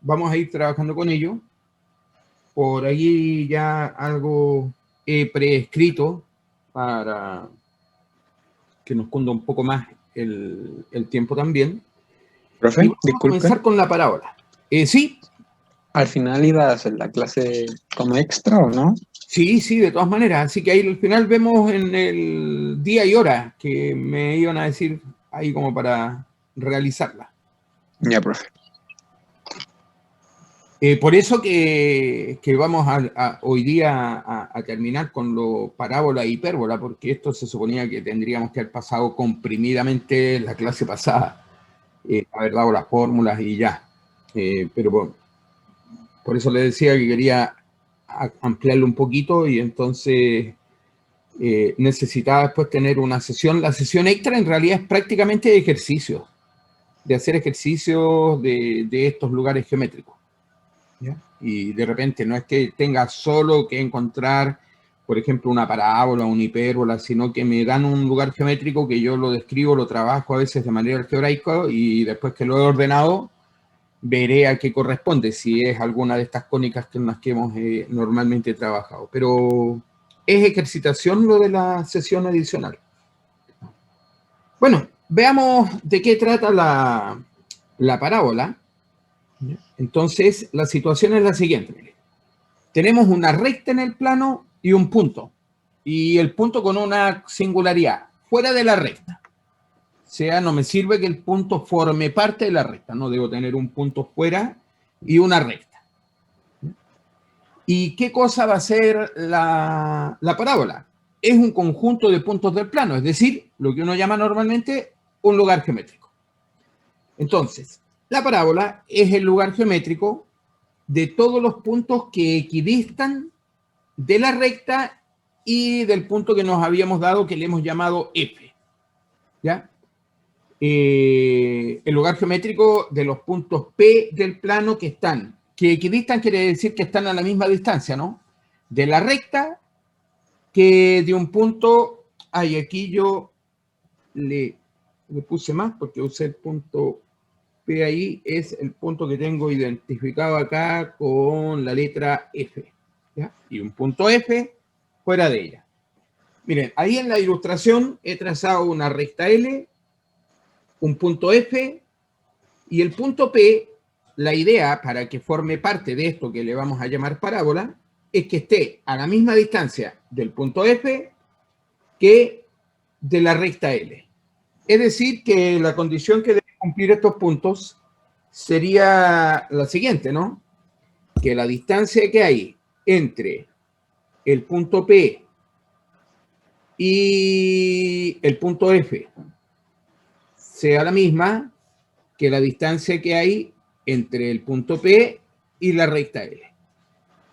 vamos a ir trabajando con ello. Por ahí ya algo he preescrito para que nos cunda un poco más el tiempo también. Profe, Y vamos a disculpe. comenzar con la parábola. ¿Sí? ¿Al final iba a hacer la clase como extra o no? Sí, sí, de todas maneras. Así que ahí al final vemos en el día y hora que me iban a decir ahí como para realizarla. Ya, profe. Por eso que vamos hoy día a terminar con lo parábola e hipérbola, porque esto se suponía que tendríamos que haber pasado comprimidamente la clase pasada, haber dado las fórmulas y ya. Pero bueno, por eso le decía que quería ampliarlo un poquito y entonces necesitaba después tener una sesión. La sesión extra en realidad es prácticamente de ejercicios, de hacer ejercicios de estos lugares geométricos. ¿Ya? Y de repente no es que tenga solo que encontrar, por ejemplo, una parábola, una hipérbola, sino que me dan un lugar geométrico que yo lo describo, lo trabajo a veces de manera algebraica y después que lo he ordenado, veré a qué corresponde, si es alguna de estas cónicas en las que hemos normalmente trabajado. Pero es ejercitación lo de la sesión adicional. Bueno, veamos de qué trata la parábola. Entonces, la situación es la siguiente. Tenemos una recta en el plano y un punto. Y el punto con una singularidad, fuera de la recta. O sea, no me sirve que el punto forme parte de la recta. No debo tener un punto fuera y una recta. ¿Y qué cosa va a ser la parábola? Es un conjunto de puntos del plano, es decir, lo que uno llama normalmente un lugar geométrico. Entonces, la parábola es el lugar geométrico de todos los puntos que equidistan de la recta y del punto que nos habíamos dado, que le hemos llamado F. ¿Ya? El lugar geométrico de los puntos P del plano que equidistan quiere decir que están a la misma distancia, ¿no? De la recta que de un punto, aquí yo le puse más porque usé el punto P ahí, es el punto que tengo identificado acá con la letra F. ¿Ya? Y un punto F fuera de ella. Miren, ahí en la ilustración he trazado una recta L, un punto F y el punto P. La idea para que forme parte de esto que le vamos a llamar parábola es que esté a la misma distancia del punto F que de la recta L. Es decir, que la condición que deben cumplir estos puntos sería la siguiente, ¿no? Que la distancia que hay entre el punto P y el punto F sea la misma que la distancia que hay entre el punto P y la recta L.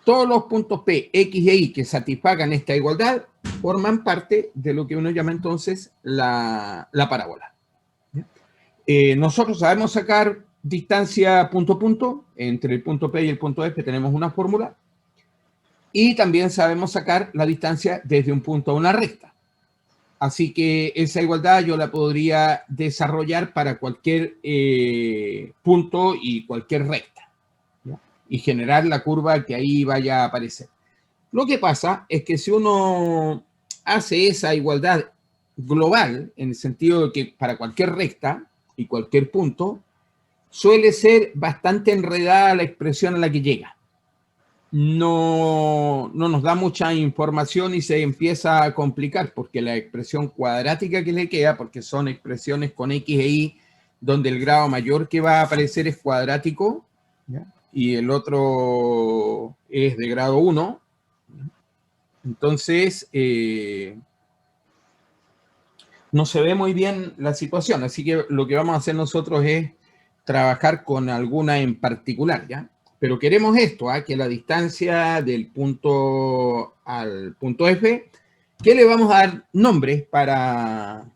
Todos los puntos P, X e Y que satisfagan esta igualdad forman parte de lo que uno llama entonces la parábola. Nosotros sabemos sacar distancia punto a punto. Entre el punto P y el punto F tenemos una fórmula. Y también sabemos sacar la distancia desde un punto a una recta. Así que esa igualdad yo la podría desarrollar para cualquier punto y cualquier recta, ¿ya? Y generar la curva que ahí vaya a aparecer. Lo que pasa es que si uno hace esa igualdad global, en el sentido de que para cualquier recta y cualquier punto, suele ser bastante enredada la expresión a la que llega. No nos da mucha información y se empieza a complicar porque la expresión cuadrática que le queda, porque son expresiones con X e Y, donde el grado mayor que va a aparecer es cuadrático, ¿ya? Y el otro es de grado 1. Entonces, no se ve muy bien la situación, así que lo que vamos a hacer nosotros es trabajar con alguna en particular, ¿ya? Pero queremos esto, que la distancia del punto al punto F, que le vamos a dar nombres para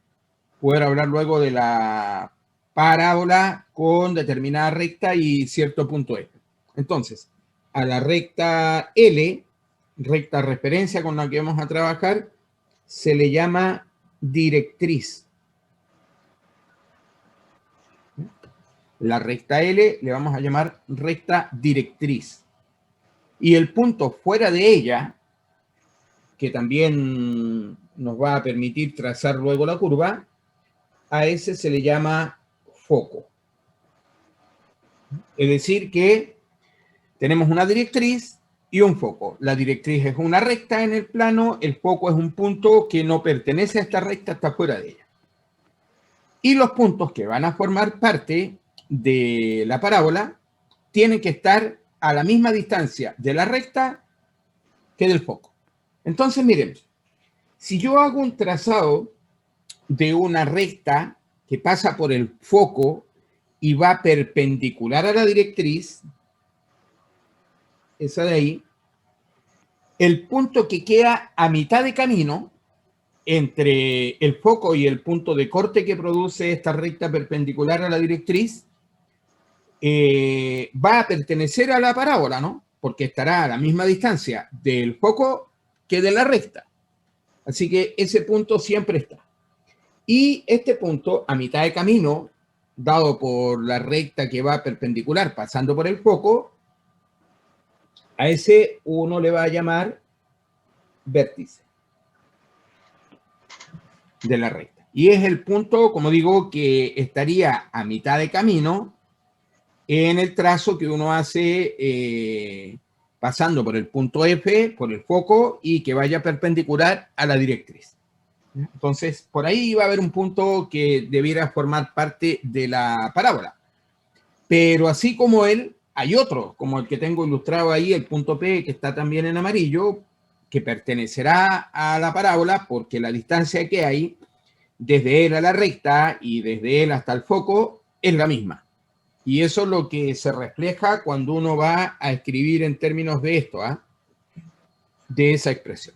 poder hablar luego de la parábola con determinada recta y cierto punto F. Entonces, a la recta L, recta referencia con la que vamos a trabajar, se le llama directriz. La recta L le vamos a llamar recta directriz. Y el punto fuera de ella, que también nos va a permitir trazar luego la curva, a ese se le llama foco. Es decir, que tenemos una directriz y un foco. La directriz es una recta en el plano, el foco es un punto que no pertenece a esta recta, está fuera de ella. Y los puntos que van a formar parte de la parábola tienen que estar a la misma distancia de la recta que del foco. Entonces, miren, si yo hago un trazado de una recta que pasa por el foco y va perpendicular a la directriz, esa de ahí, el punto que queda a mitad de camino entre el foco y el punto de corte que produce esta recta perpendicular a la directriz, va a pertenecer a la parábola, ¿no? Porque estará a la misma distancia del foco que de la recta. Así que ese punto siempre está. Y este punto, a mitad de camino, dado por la recta que va perpendicular pasando por el foco, a ese uno le va a llamar vértice de la recta. Y es el punto, como digo, que estaría a mitad de camino en el trazo que uno hace pasando por el punto F, por el foco, y que vaya perpendicular a la directriz. Entonces, por ahí va a haber un punto que debiera formar parte de la parábola. Pero así como él, hay otro, como el que tengo ilustrado ahí, el punto P, que está también en amarillo, que pertenecerá a la parábola porque la distancia que hay desde él a la recta y desde él hasta el foco es la misma. Y eso es lo que se refleja cuando uno va a escribir en términos de esto, de esa expresión.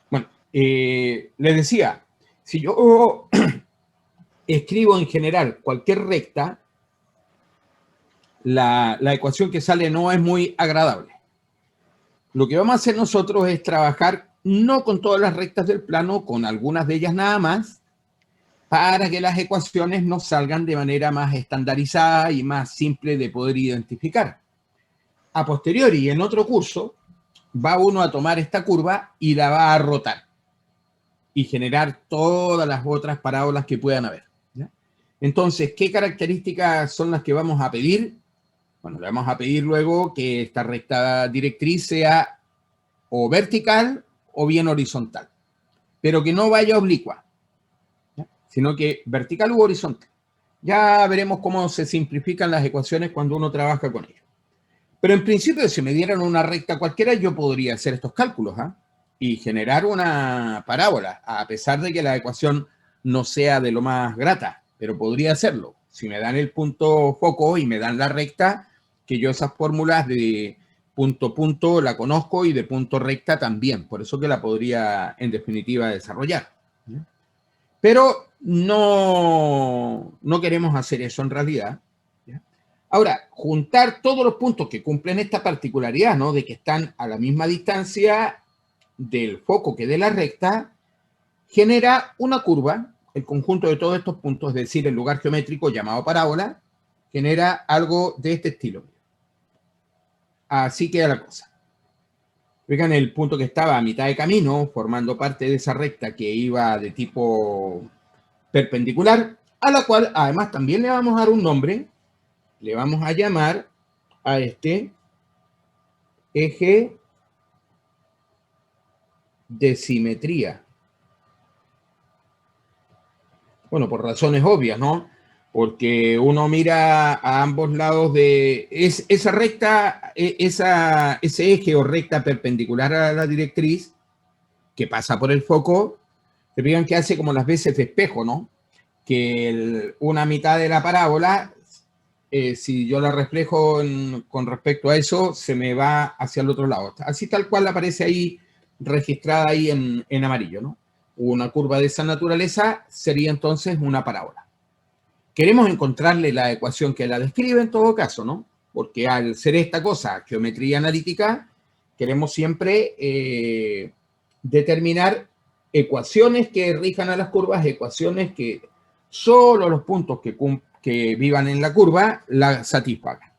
Bueno, les decía, si yo escribo en general cualquier recta, la ecuación que sale no es muy agradable. Lo que vamos a hacer nosotros es trabajar no con todas las rectas del plano, con algunas de ellas nada más, para que las ecuaciones nos salgan de manera más estandarizada y más simple de poder identificar. A posteriori, en otro curso, va uno a tomar esta curva y la va a rotar y generar todas las otras parábolas que puedan haber, ¿ya? Entonces, ¿qué características son las que vamos a pedir? Bueno, le vamos a pedir luego que esta recta directriz sea o vertical o bien horizontal, pero que no vaya oblicua, ¿ya? Sino que vertical u horizontal. Ya veremos cómo se simplifican las ecuaciones cuando uno trabaja con ello. Pero en principio, si me dieran una recta cualquiera, yo podría hacer estos cálculos y generar una parábola, a pesar de que la ecuación no sea de lo más grata, pero podría hacerlo. Si me dan el punto foco y me dan la recta, que yo esas fórmulas de punto la conozco y de punto recta también, por eso que la podría en definitiva desarrollar. Pero no queremos hacer eso en realidad. Ahora, juntar todos los puntos que cumplen esta particularidad, ¿no? De que están a la misma distancia del foco que de la recta, genera una curva. El conjunto de todos estos puntos, es decir, el lugar geométrico llamado parábola, genera algo de este estilo. Así queda la cosa. Vean el punto que estaba a mitad de camino, formando parte de esa recta que iba de tipo perpendicular, a la cual además también le vamos a dar un nombre. Le vamos a llamar a este eje de simetría. Bueno, por razones obvias, ¿no? Porque uno mira a ambos lados de esa recta, ese eje o recta perpendicular a la directriz que pasa por el foco, se fijan que hace como las veces de espejo, ¿no? Que una mitad de la parábola, si yo la reflejo con respecto a eso, se me va hacia el otro lado. Así tal cual aparece ahí, registrada ahí en amarillo, ¿no? Una curva de esa naturaleza sería entonces una parábola. Queremos encontrarle la ecuación que la describe en todo caso, ¿no? Porque al ser esta cosa geometría analítica, queremos siempre determinar ecuaciones que rijan a las curvas, ecuaciones que solo los puntos que que vivan en la curva la satisfagan.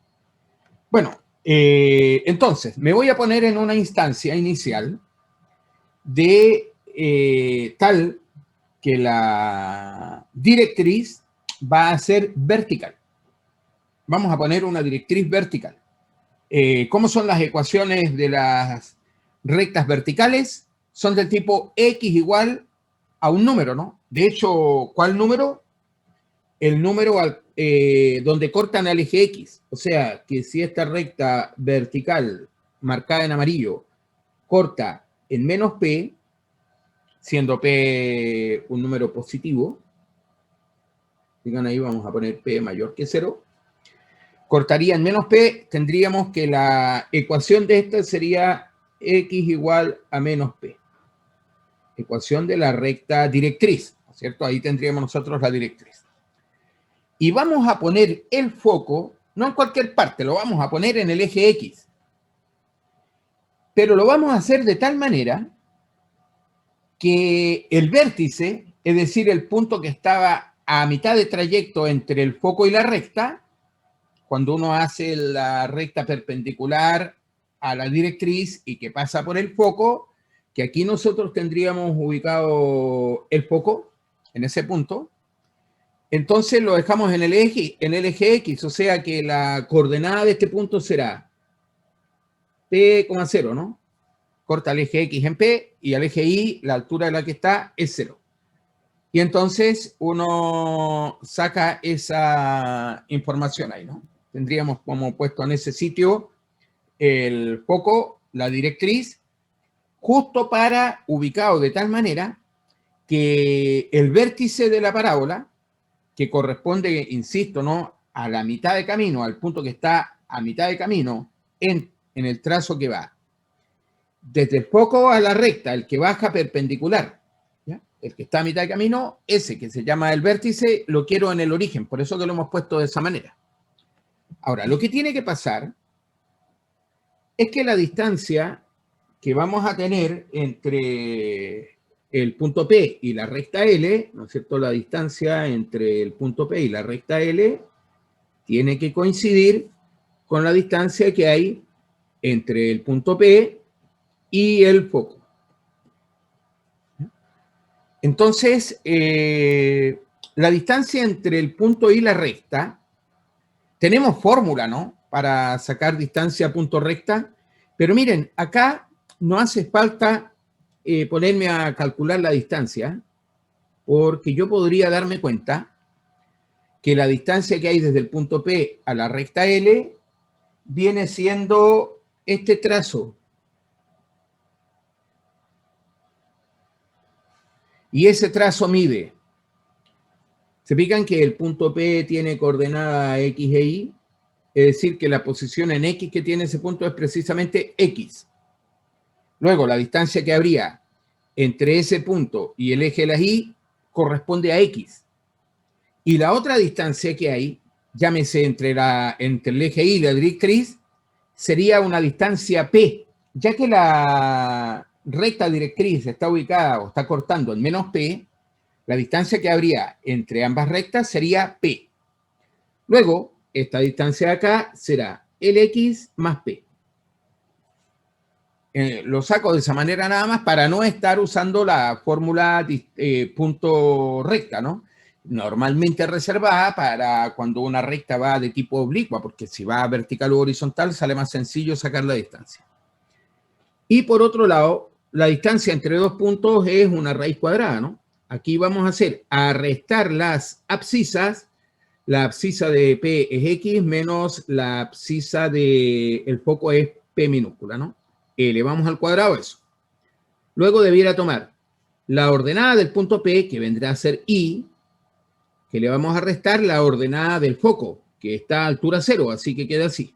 Bueno, entonces me voy a poner en una instancia inicial de tal que la directriz va a ser vertical. Vamos a poner una directriz vertical. ¿Cómo son las ecuaciones de las rectas verticales? Son del tipo x igual a un número, ¿no? De hecho, ¿cuál número? El número donde cortan al eje X. O sea, que si esta recta vertical marcada en amarillo corta en menos P, siendo P un número positivo, digan ahí, vamos a poner P mayor que 0, cortaría en menos P, tendríamos que la ecuación de esta sería X igual a menos P. Ecuación de la recta directriz, ¿cierto? Ahí tendríamos nosotros la directriz. Y vamos a poner el foco, no en cualquier parte, lo vamos a poner en el eje X. Pero lo vamos a hacer de tal manera que el vértice, es decir, el punto que estaba a mitad de trayecto entre el foco y la recta, cuando uno hace la recta perpendicular a la directriz y que pasa por el foco, que aquí nosotros tendríamos ubicado el foco en ese punto, entonces lo dejamos en el eje X, o sea que la coordenada de este punto será P,0, ¿no? Corta el eje X en P y al eje Y, la altura de la que está es 0. Y entonces uno saca esa información ahí, ¿no? Tendríamos como puesto en ese sitio el foco, la directriz, justo para ubicado de tal manera que el vértice de la parábola, que corresponde, insisto, ¿no?, a la mitad de camino, al punto que está a mitad de camino en el trazo que va desde el foco a la recta, el que baja perpendicular, ¿ya? El que está a mitad de camino, ese que se llama el vértice, lo quiero en el origen, por eso que lo hemos puesto de esa manera. Ahora, lo que tiene que pasar es que la distancia que vamos a tener entre el punto P y la recta L, ¿no es cierto? La distancia entre el punto P y la recta L tiene que coincidir con la distancia que hay entre el punto P y el foco. Entonces, la distancia entre el punto y la recta, tenemos fórmula, ¿no?, para sacar distancia a punto recta, pero miren, acá no hace falta ponerme a calcular la distancia, porque yo podría darme cuenta que la distancia que hay desde el punto P a la recta L viene siendo este trazo. Y ese trazo mide. ¿Se fijan que el punto P tiene coordenada X e Y? Es decir, que la posición en X que tiene ese punto es precisamente X. Luego, la distancia que habría entre ese punto y el eje de las Y corresponde a X. Y la otra distancia que hay, llámese entre el eje Y y la directriz, sería una distancia P, ya que la recta directriz está ubicada o está cortando en menos P, la distancia que habría entre ambas rectas sería P. Luego, esta distancia de acá será LX más P. Lo saco de esa manera nada más para no estar usando la fórmula punto recta, ¿no? Normalmente reservada para cuando una recta va de tipo oblicua, porque si va vertical o horizontal sale más sencillo sacar la distancia. Y por otro lado, la distancia entre dos puntos es una raíz cuadrada, ¿no? Aquí vamos a hacer a restar las abscisas. La abscisa de P es X menos la abscisa del foco es P minúscula, ¿no? Elevamos al cuadrado eso. Luego debiera tomar la ordenada del punto P, que vendrá a ser Y, que le vamos a restar la ordenada del foco, que está a altura 0, así que queda así.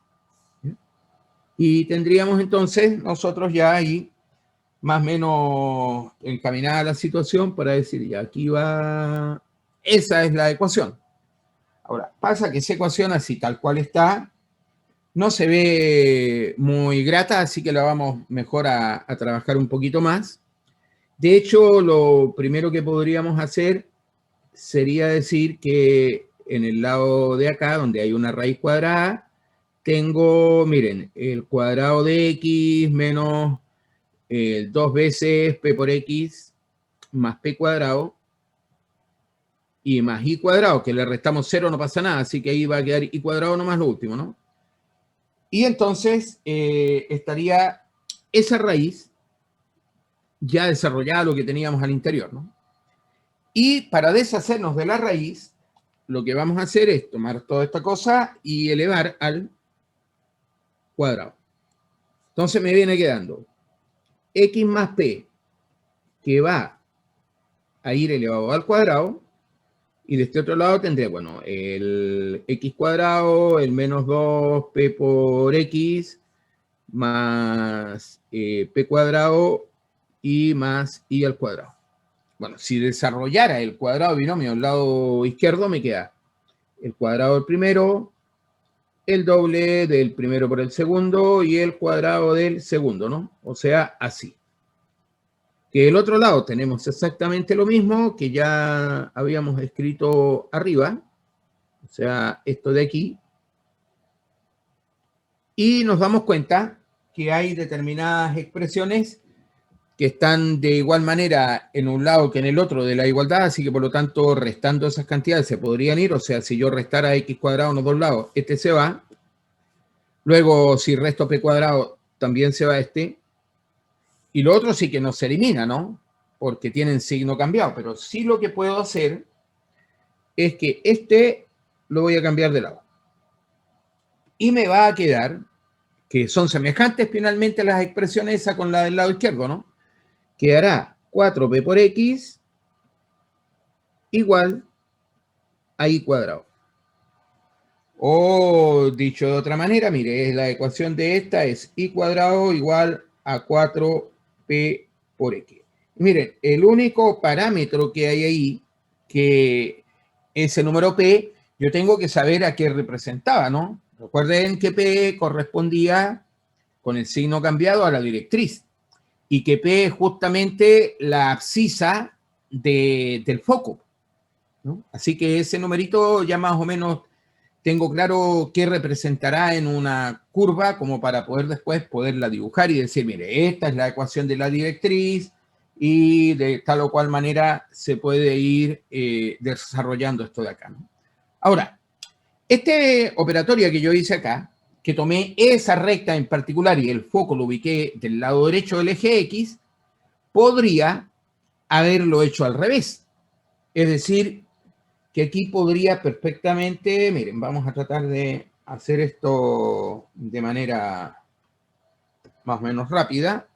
Y tendríamos entonces nosotros ya ahí más o menos encaminada la situación para decir, ya aquí va, esa es la ecuación. Ahora, pasa que esa ecuación así tal cual está, no se ve muy grata, así que la vamos mejor a trabajar un poquito más. De hecho, lo primero que podríamos hacer sería decir que en el lado de acá, donde hay una raíz cuadrada, tengo, miren, el cuadrado de x menos 2 veces p por x más p cuadrado y más y cuadrado, que le restamos 0, no pasa nada, así que ahí va a quedar y cuadrado nomás lo último, ¿no? Y entonces estaría esa raíz ya desarrollada, lo que teníamos al interior, ¿no? Y para deshacernos de la raíz, lo que vamos a hacer es tomar toda esta cosa y elevar al cuadrado. Entonces me viene quedando x más p, que va a ir elevado al cuadrado, y de este otro lado tendré, bueno, el x cuadrado, el menos 2p por x, más p cuadrado y más y al cuadrado. Bueno, si desarrollara el cuadrado binomio al lado izquierdo, me queda el cuadrado del primero, el doble del primero por el segundo y el cuadrado del segundo, ¿no? O sea, así. Que del otro lado tenemos exactamente lo mismo que ya habíamos escrito arriba, o sea, esto de aquí. Y nos damos cuenta que hay determinadas expresiones que están de igual manera en un lado que en el otro de la igualdad, así que por lo tanto, restando esas cantidades se podrían ir, o sea, si yo restara x cuadrado en los dos lados, este se va. Luego, si resto p cuadrado, también se va este. Y lo otro sí que no se elimina, ¿no? Porque tienen signo cambiado, pero sí lo que puedo hacer es que este lo voy a cambiar de lado. Y me va a quedar, que son semejantes finalmente las expresiones esa con la del lado izquierdo, ¿no? Quedará 4p por x igual a y cuadrado. O dicho de otra manera, mire, la ecuación de esta es y cuadrado igual a 4p por x. Miren, el único parámetro que hay ahí, que es el número p, yo tengo que saber a qué representaba, ¿no? Recuerden que p correspondía con el signo cambiado a la directriz y que p es justamente la abscisa del foco, ¿no? Así que ese numerito ya más o menos tengo claro qué representará en una curva como para poder después poderla dibujar y decir, mire, esta es la ecuación de la directriz y de tal o cual manera se puede ir desarrollando esto de acá, ¿no? Ahora, este operatorio que yo hice acá, que tomé esa recta en particular y el foco lo ubiqué del lado derecho del eje X, podría haberlo hecho al revés. Es decir, que aquí podría perfectamente, miren, vamos a tratar de hacer esto de manera más o menos rápida,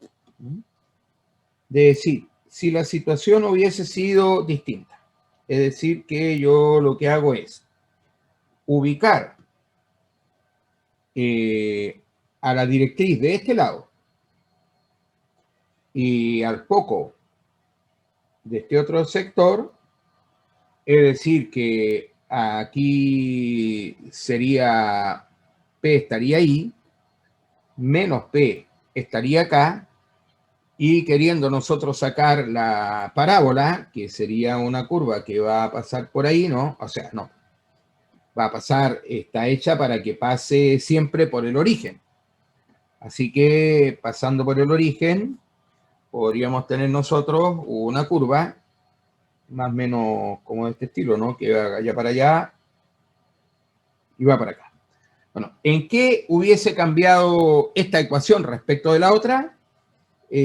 de decir, si la situación hubiese sido distinta, es decir, que yo lo que hago es ubicar a la directriz de este lado y al foco de este otro sector, es decir, que aquí sería P estaría ahí, menos P estaría acá, y queriendo nosotros sacar la parábola, que sería una curva que va a pasar por ahí, ¿no? O sea, no, va a pasar, está hecha para que pase siempre por el origen. Así que pasando por el origen, podríamos tener nosotros una curva más o menos como de este estilo, ¿no? Que va allá para allá y va para acá. Bueno, ¿en qué hubiese cambiado esta ecuación respecto de la otra?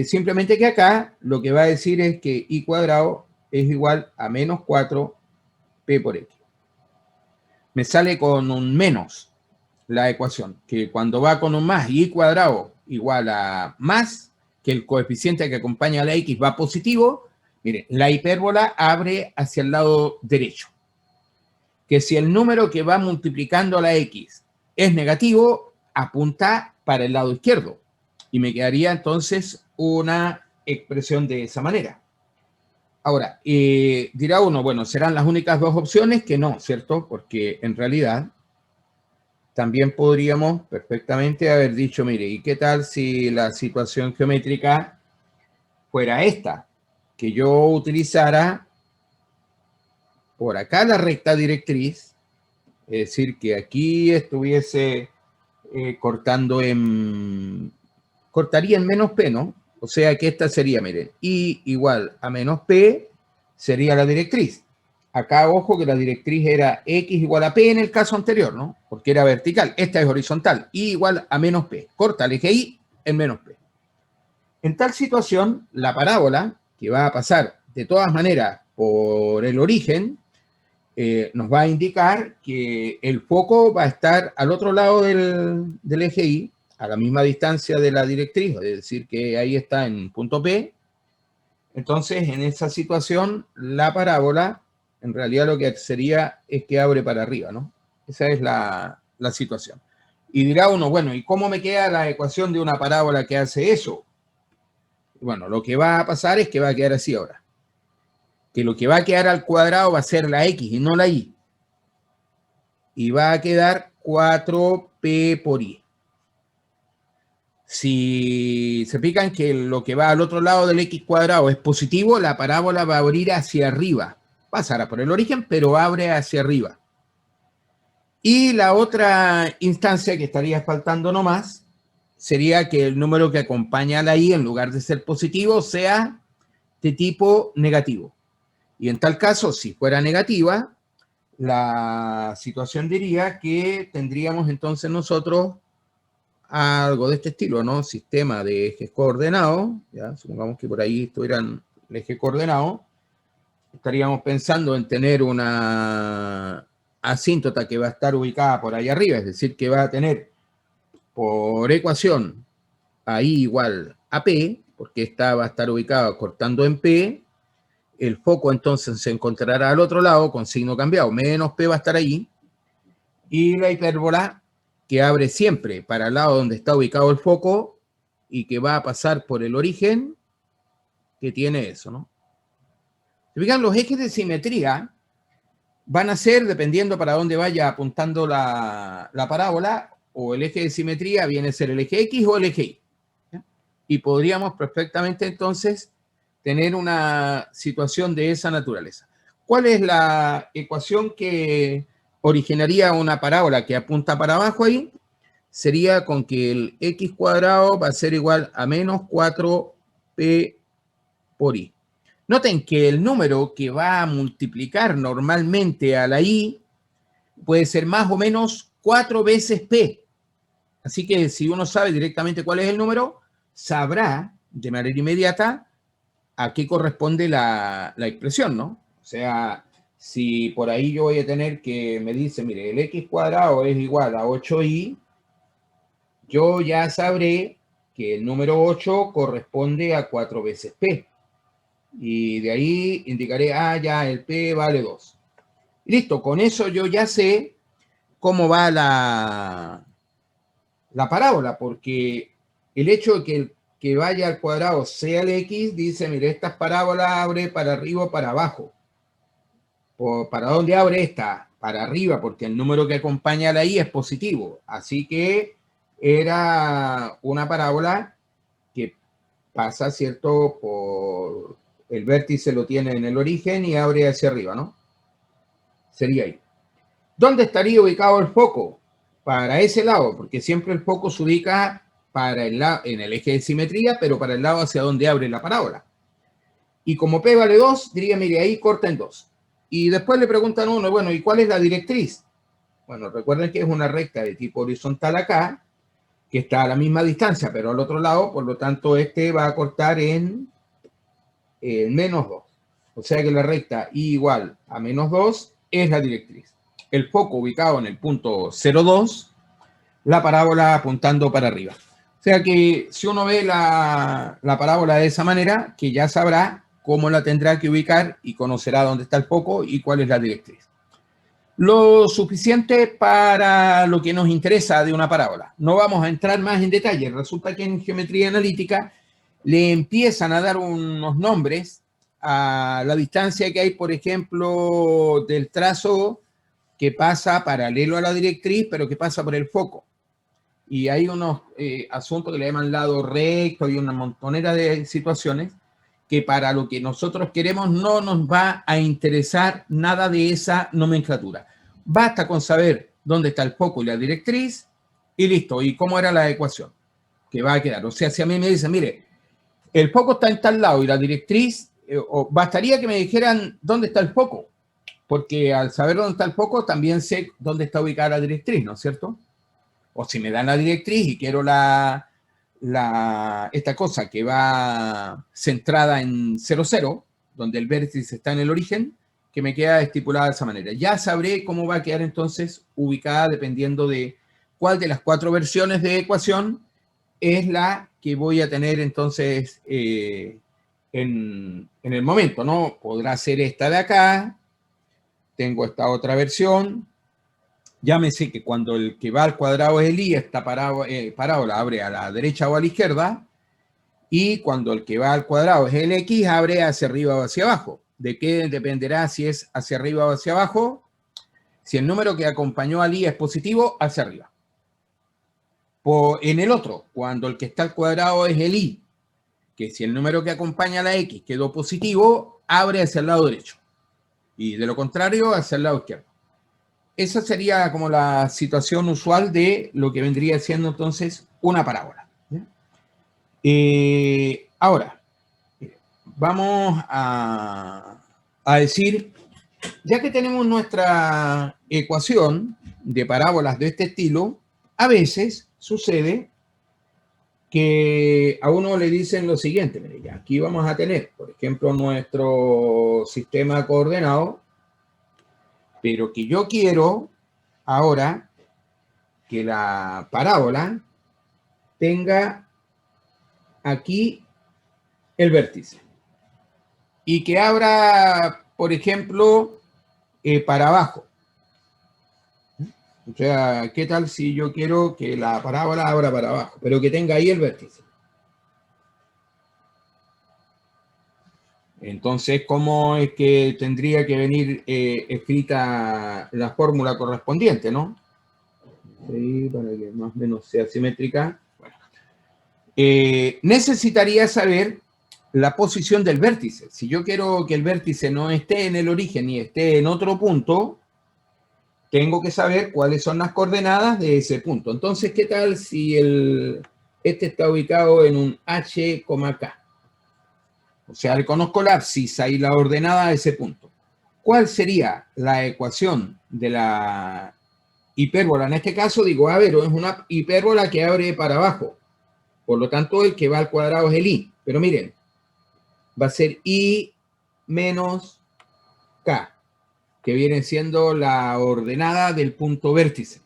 Simplemente que acá lo que va a decir es que y cuadrado es igual a menos 4p por x. Me sale con un menos la ecuación, que cuando va con un más y cuadrado igual a más, que el coeficiente que acompaña a la x va positivo, miren, la hipérbola abre hacia el lado derecho. Que si el número que va multiplicando a la x es negativo, apunta para el lado izquierdo. Y me quedaría entonces una expresión de esa manera. Ahora, dirá uno, bueno, ¿serán las únicas dos opciones? Que no, ¿cierto? Porque en realidad también podríamos perfectamente haber dicho, mire, ¿y qué tal si la situación geométrica fuera esta? Que yo utilizara por acá la recta directriz Es decir, que aquí estuviese cortando cortaría en menos P, ¿no? O sea que esta sería, miren, I igual a menos P sería la directriz. Acá, ojo, que la directriz era X igual a P en el caso anterior, ¿no? Porque era vertical. Esta es horizontal. I igual a menos P. Corta el eje Y en menos P. En tal situación, la parábola, que va a pasar de todas maneras por el origen, nos va a indicar que el foco va a estar al otro lado del eje Y, a la misma distancia de la directriz, es decir, que ahí está en punto P. Entonces, en esa situación, la parábola, en realidad lo que sería es que abre para arriba, ¿no? Esa es la situación. Y dirá uno, bueno, ¿y cómo me queda la ecuación de una parábola que hace eso? Bueno, lo que va a pasar es que va a quedar así ahora. Que lo que va a quedar al cuadrado va a ser la X y no la Y. Y va a quedar 4P por I. Si se fijan que lo que va al otro lado del X cuadrado es positivo, la parábola va a abrir hacia arriba. Pasará por el origen, pero abre hacia arriba. Y la otra instancia que estaría faltando nomás sería que el número que acompaña a la Y, en lugar de ser positivo, sea de tipo negativo. Y en tal caso, si fuera negativa, la situación diría que tendríamos entonces nosotros algo de este estilo, ¿no? Sistema de ejes coordenados, ¿ya? Supongamos que por ahí estuvieran el eje coordenado, estaríamos pensando en tener una asíntota que va a estar ubicada por ahí arriba, es decir, que va a tener por ecuación a I igual a P, porque esta va a estar ubicada cortando en P. El foco entonces se encontrará al otro lado con signo cambiado, menos P va a estar allí, y la hipérbola que abre siempre para el lado donde está ubicado el foco y que va a pasar por el origen, que tiene eso, ¿no? ¿Se fijan? Los ejes de simetría van a ser, dependiendo para dónde vaya apuntando la parábola, o el eje de simetría viene a ser el eje X o el eje Y. ¿Ya? Y podríamos perfectamente entonces tener una situación de esa naturaleza. ¿Cuál es la ecuación que originaría una parábola que apunta para abajo ahí? Sería con que el X cuadrado va a ser igual a menos 4P por I. Noten que el número que va a multiplicar normalmente a la Y puede ser más o menos 4 veces P. Así que si uno sabe directamente cuál es el número, sabrá de manera inmediata a qué corresponde la expresión, ¿no? O sea, si por ahí yo voy a tener que me dice, mire, el X cuadrado es igual a 8Y, yo ya sabré que el número 8 corresponde a 4 veces P. Y de ahí indicaré, ya el P vale 2. Listo, con eso yo ya sé cómo va la parábola, porque el hecho de que vaya al cuadrado sea el X, dice, mire, esta parábola abre para arriba o para abajo. ¿Para dónde abre esta? Para arriba, porque el número que acompaña a la Y es positivo. Así que era una parábola que pasa, ¿cierto? Por el vértice lo tiene en el origen y abre hacia arriba, ¿no? Sería ahí. ¿Dónde estaría ubicado el foco? Para ese lado, porque siempre el foco se ubica en el eje de simetría, pero para el lado hacia donde abre la parábola. Y como P vale 2, diría, mire, ahí corta en 2. Y después le preguntan a uno, bueno, ¿y cuál es la directriz? Bueno, recuerden que es una recta de tipo horizontal acá, que está a la misma distancia, pero al otro lado, por lo tanto, este va a cortar en menos 2. O sea que la recta I igual a menos 2 es la directriz. El foco ubicado en el punto 0,2, la parábola apuntando para arriba. O sea que si uno ve la parábola de esa manera, que ya sabrá cómo la tendrá que ubicar y conocerá dónde está el foco y cuál es la directriz. Lo suficiente para lo que nos interesa de una parábola. No vamos a entrar más en detalle. Resulta que en geometría analítica le empiezan a dar unos nombres a la distancia que hay, por ejemplo, del trazo que pasa paralelo a la directriz, pero que pasa por el foco. Y hay unos asuntos que le llaman lado recto y una montonera de situaciones que para lo que nosotros queremos no nos va a interesar nada de esa nomenclatura. Basta con saber dónde está el foco y la directriz y listo. ¿Y cómo era la ecuación que va a quedar? O sea, si a mí me dicen, mire, el foco está en tal lado y la directriz, bastaría que me dijeran dónde está el foco, porque al saber dónde está el foco también sé dónde está ubicada la directriz, ¿no es cierto? O si me dan la directriz y quiero esta cosa que va centrada en 0, 0, donde el vértice está en el origen, que me queda estipulada de esa manera. Ya sabré cómo va a quedar entonces ubicada dependiendo de cuál de las 4 versiones de ecuación es la que voy a tener entonces en el momento, ¿no? Podrá ser esta de acá, tengo esta otra versión. Llámese que cuando el que va al cuadrado es el y, esta parábola abre a la derecha o a la izquierda, y cuando el que va al cuadrado es el x, abre hacia arriba o hacia abajo. ¿De qué dependerá si es hacia arriba o hacia abajo? Si el número que acompañó al y es positivo, hacia arriba. En el otro, cuando el que está al cuadrado es el y, que si el número que acompaña a la x quedó positivo, abre hacia el lado derecho. Y de lo contrario, hacia el lado izquierdo. Esa sería como la situación usual de lo que vendría siendo entonces una parábola. Ahora, vamos a decir, ya que tenemos nuestra ecuación de parábolas de este estilo, a veces sucede que a uno le dicen lo siguiente, mire, ya aquí vamos a tener, por ejemplo, nuestro sistema coordenado, pero que yo quiero ahora que la parábola tenga aquí el vértice y que abra, por ejemplo, para abajo. O sea, ¿qué tal si yo quiero que la parábola abra para abajo, pero que tenga ahí el vértice? Entonces, ¿cómo es que tendría que venir escrita la fórmula correspondiente, no? Sí, para que más o menos sea simétrica. Bueno. Necesitaría saber la posición del vértice. Si yo quiero que el vértice no esté en el origen y esté en otro punto, tengo que saber cuáles son las coordenadas de ese punto. Entonces, ¿qué tal si este está ubicado en un h, k? O sea, le conozco la abscisa y la ordenada de ese punto. ¿Cuál sería la ecuación de la hipérbola? En este caso digo, a ver, es una hipérbola que abre para abajo. Por lo tanto, el que va al cuadrado es el i. Pero miren, va a ser i menos k, que viene siendo la ordenada del punto vértice.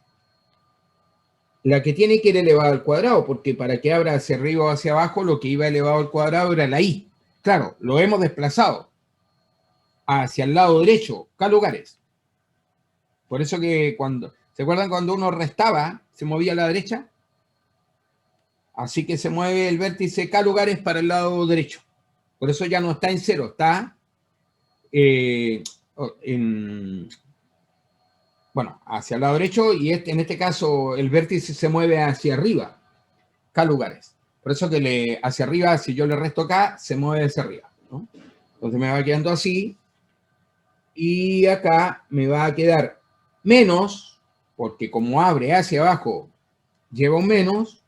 La que tiene que ir elevada al cuadrado, porque para que abra hacia arriba o hacia abajo, lo que iba elevado al cuadrado era la i. Claro, lo hemos desplazado hacia el lado derecho, k lugares. Por eso que ¿se acuerdan cuando uno restaba, se movía a la derecha? Así que se mueve el vértice k lugares para el lado derecho. Por eso ya no está en 0, está hacia el lado derecho, y en este caso el vértice se mueve hacia arriba, k lugares. Por eso que hacia arriba, si yo le resto k, se mueve hacia arriba, ¿no? Entonces me va quedando así, y acá me va a quedar menos, porque como abre hacia abajo, lleva un menos,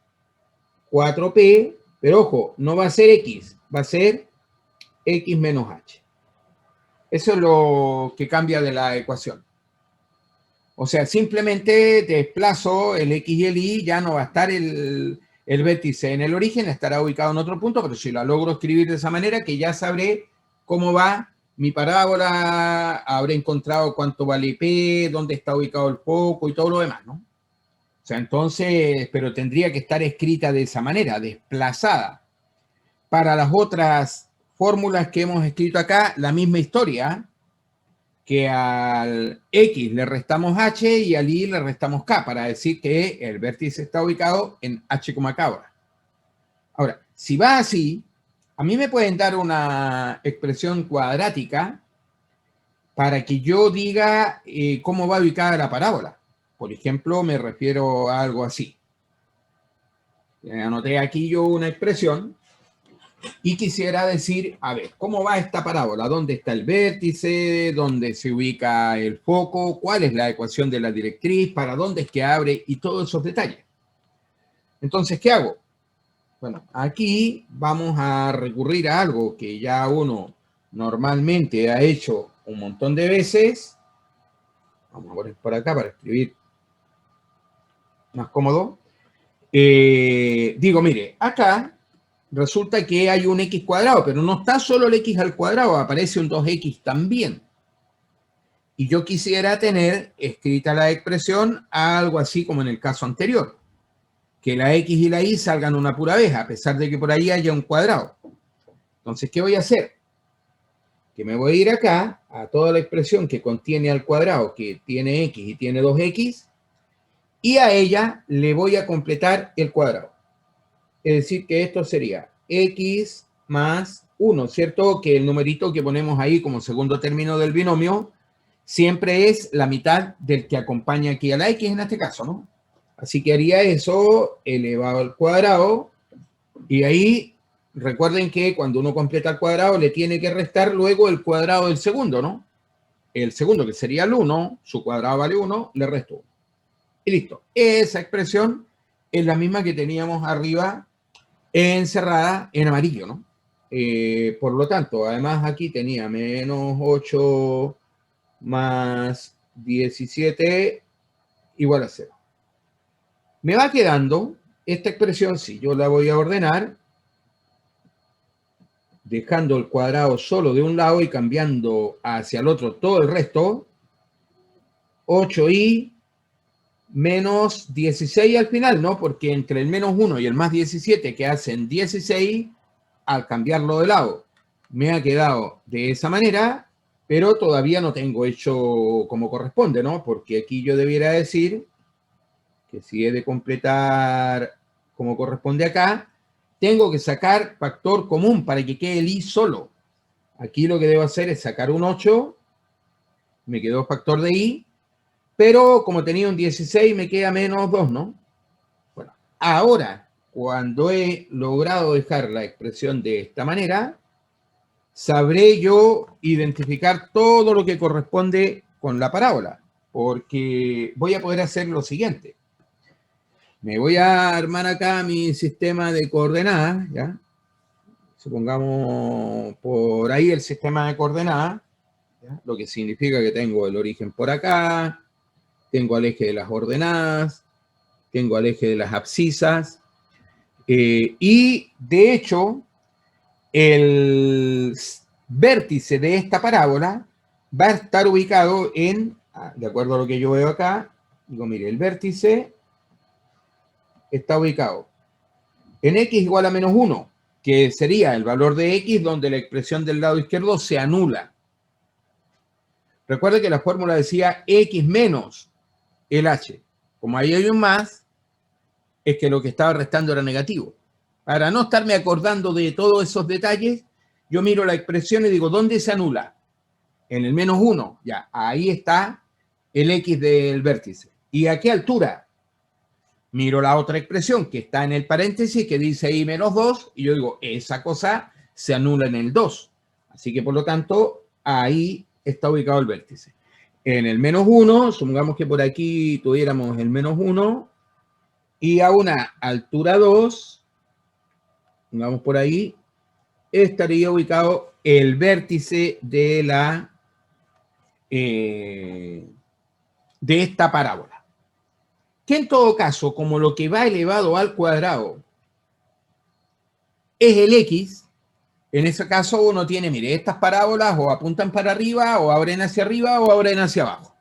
4p, pero ojo, no va a ser x, va a ser x menos h. Eso es lo que cambia de la ecuación. O sea, simplemente desplazo el x y el y, ya no va a estar el vértice en el origen, estará ubicado en otro punto, pero si lo logro escribir de esa manera, que ya sabré cómo va mi parábola, habré encontrado cuánto vale p, dónde está ubicado el foco y todo lo demás, ¿no? O sea, entonces, pero tendría que estar escrita de esa manera, desplazada. Para las otras fórmulas que hemos escrito acá, la misma historia, que al x le restamos h y al y le restamos k, para decir que el vértice está ubicado en h, k. Ahora, si va así, a mí me pueden dar una expresión cuadrática para que yo diga cómo va ubicada la parábola. Por ejemplo, me refiero a algo así. Anoté aquí yo una expresión Y quisiera decir, a ver, ¿cómo va esta parábola? ¿Dónde está el vértice? ¿Dónde se ubica el foco? ¿Cuál es la ecuación de la directriz? ¿Para dónde es que abre? Y todos esos detalles. Entonces, ¿qué hago? Bueno, aquí vamos a recurrir a algo que ya uno normalmente ha hecho un montón de veces. Vamos a poner por acá para escribir más cómodo. Digo, mire, acá resulta que hay un x cuadrado, pero no está solo el x al cuadrado, aparece un 2x también. Y yo quisiera tener escrita la expresión algo así como en el caso anterior, que la x y la y salgan una pura vez, a pesar de que por ahí haya un cuadrado. Entonces, ¿qué voy a hacer? Que me voy a ir acá a toda la expresión que contiene al cuadrado, que tiene x y tiene 2x, y a ella le voy a completar el cuadrado. Es decir, que esto sería x más 1, ¿cierto? Que el numerito que ponemos ahí como segundo término del binomio siempre es la mitad del que acompaña aquí a la x en este caso, ¿no? Así que haría eso elevado al cuadrado y ahí recuerden que cuando uno completa el cuadrado le tiene que restar luego el cuadrado del segundo, ¿no? El segundo, que sería el 1, su cuadrado vale 1, le resto 1. Y listo. Esa expresión es la misma que teníamos arriba encerrada en amarillo, ¿no? Por lo tanto, además aquí tenía menos 8 más 17 igual a 0. Me va quedando esta expresión, si yo la voy a ordenar, dejando el cuadrado solo de un lado y cambiando hacia el otro todo el resto, 8y menos 16 al final, ¿no? Porque entre el menos 1 y el más 17 que hacen 16, al cambiarlo de lado, me ha quedado de esa manera, pero todavía no tengo hecho como corresponde, ¿no? Porque aquí yo debiera decir que si he de completar como corresponde acá, tengo que sacar factor común para que quede el i solo. Aquí lo que debo hacer es sacar un 8, me quedó factor de i, pero como tenía un 16 me queda menos 2, ¿no? Bueno, ahora, cuando he logrado dejar la expresión de esta manera, sabré yo identificar todo lo que corresponde con la parábola, porque voy a poder hacer lo siguiente. Me voy a armar acá mi sistema de coordenadas, ¿ya? Supongamos por ahí el sistema de coordenadas, ¿ya? Lo que significa que tengo el origen por acá, tengo al eje de las ordenadas, tengo al eje de las abscisas, y de hecho, el vértice de esta parábola va a estar ubicado en, de acuerdo a lo que yo veo acá, digo, mire, el vértice está ubicado en x igual a menos 1, que sería el valor de x donde la expresión del lado izquierdo se anula. Recuerde que la fórmula decía x menos el h. Como ahí hay un más, es que lo que estaba restando era negativo. Para no estarme acordando de todos esos detalles, yo miro la expresión y digo, ¿dónde se anula? En el menos 1, ya, ahí está el x del vértice. ¿Y a qué altura? Miro la otra expresión que está en el paréntesis que dice i menos 2 y yo digo, esa cosa se anula en el 2. Así que por lo tanto, ahí está ubicado el vértice. En el menos 1, supongamos que por aquí tuviéramos el menos 1 y a una altura 2, pongamos por ahí, estaría ubicado el vértice de la de esta parábola. Que en todo caso, como lo que va elevado al cuadrado es el x, en ese caso uno tiene, mire, estas parábolas o apuntan para arriba, o abren hacia arriba, o abren hacia abajo.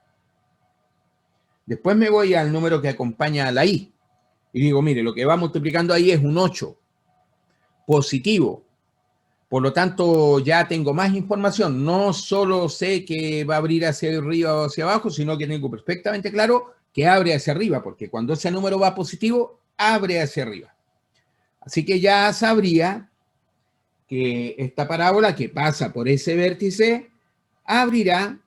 Después me voy al número que acompaña a la i y digo, mire, lo que va multiplicando ahí es un 8 positivo. Por lo tanto, ya tengo más información. No solo sé que va a abrir hacia arriba o hacia abajo, sino que tengo perfectamente claro que abre hacia arriba, porque cuando ese número va positivo, abre hacia arriba. Así que ya sabría que esta parábola que pasa por ese vértice abrirá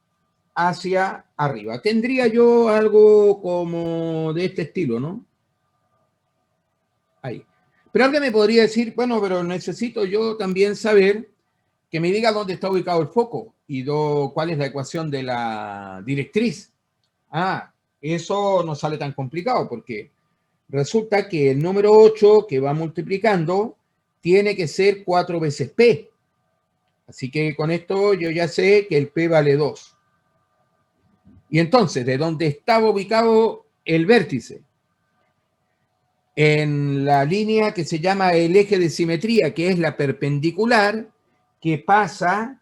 hacia arriba. Tendría yo algo como de este estilo, ¿no? Ahí. Pero alguien me podría decir, bueno, pero necesito yo también saber que me diga dónde está ubicado el foco y cuál es la ecuación de la directriz. Eso no sale tan complicado porque resulta que el número 8 que va multiplicando tiene que ser 4 veces P. Así que con esto yo ya sé que el P vale 2. Y entonces, ¿de dónde estaba ubicado el vértice? En la línea que se llama el eje de simetría, que es la perpendicular que pasa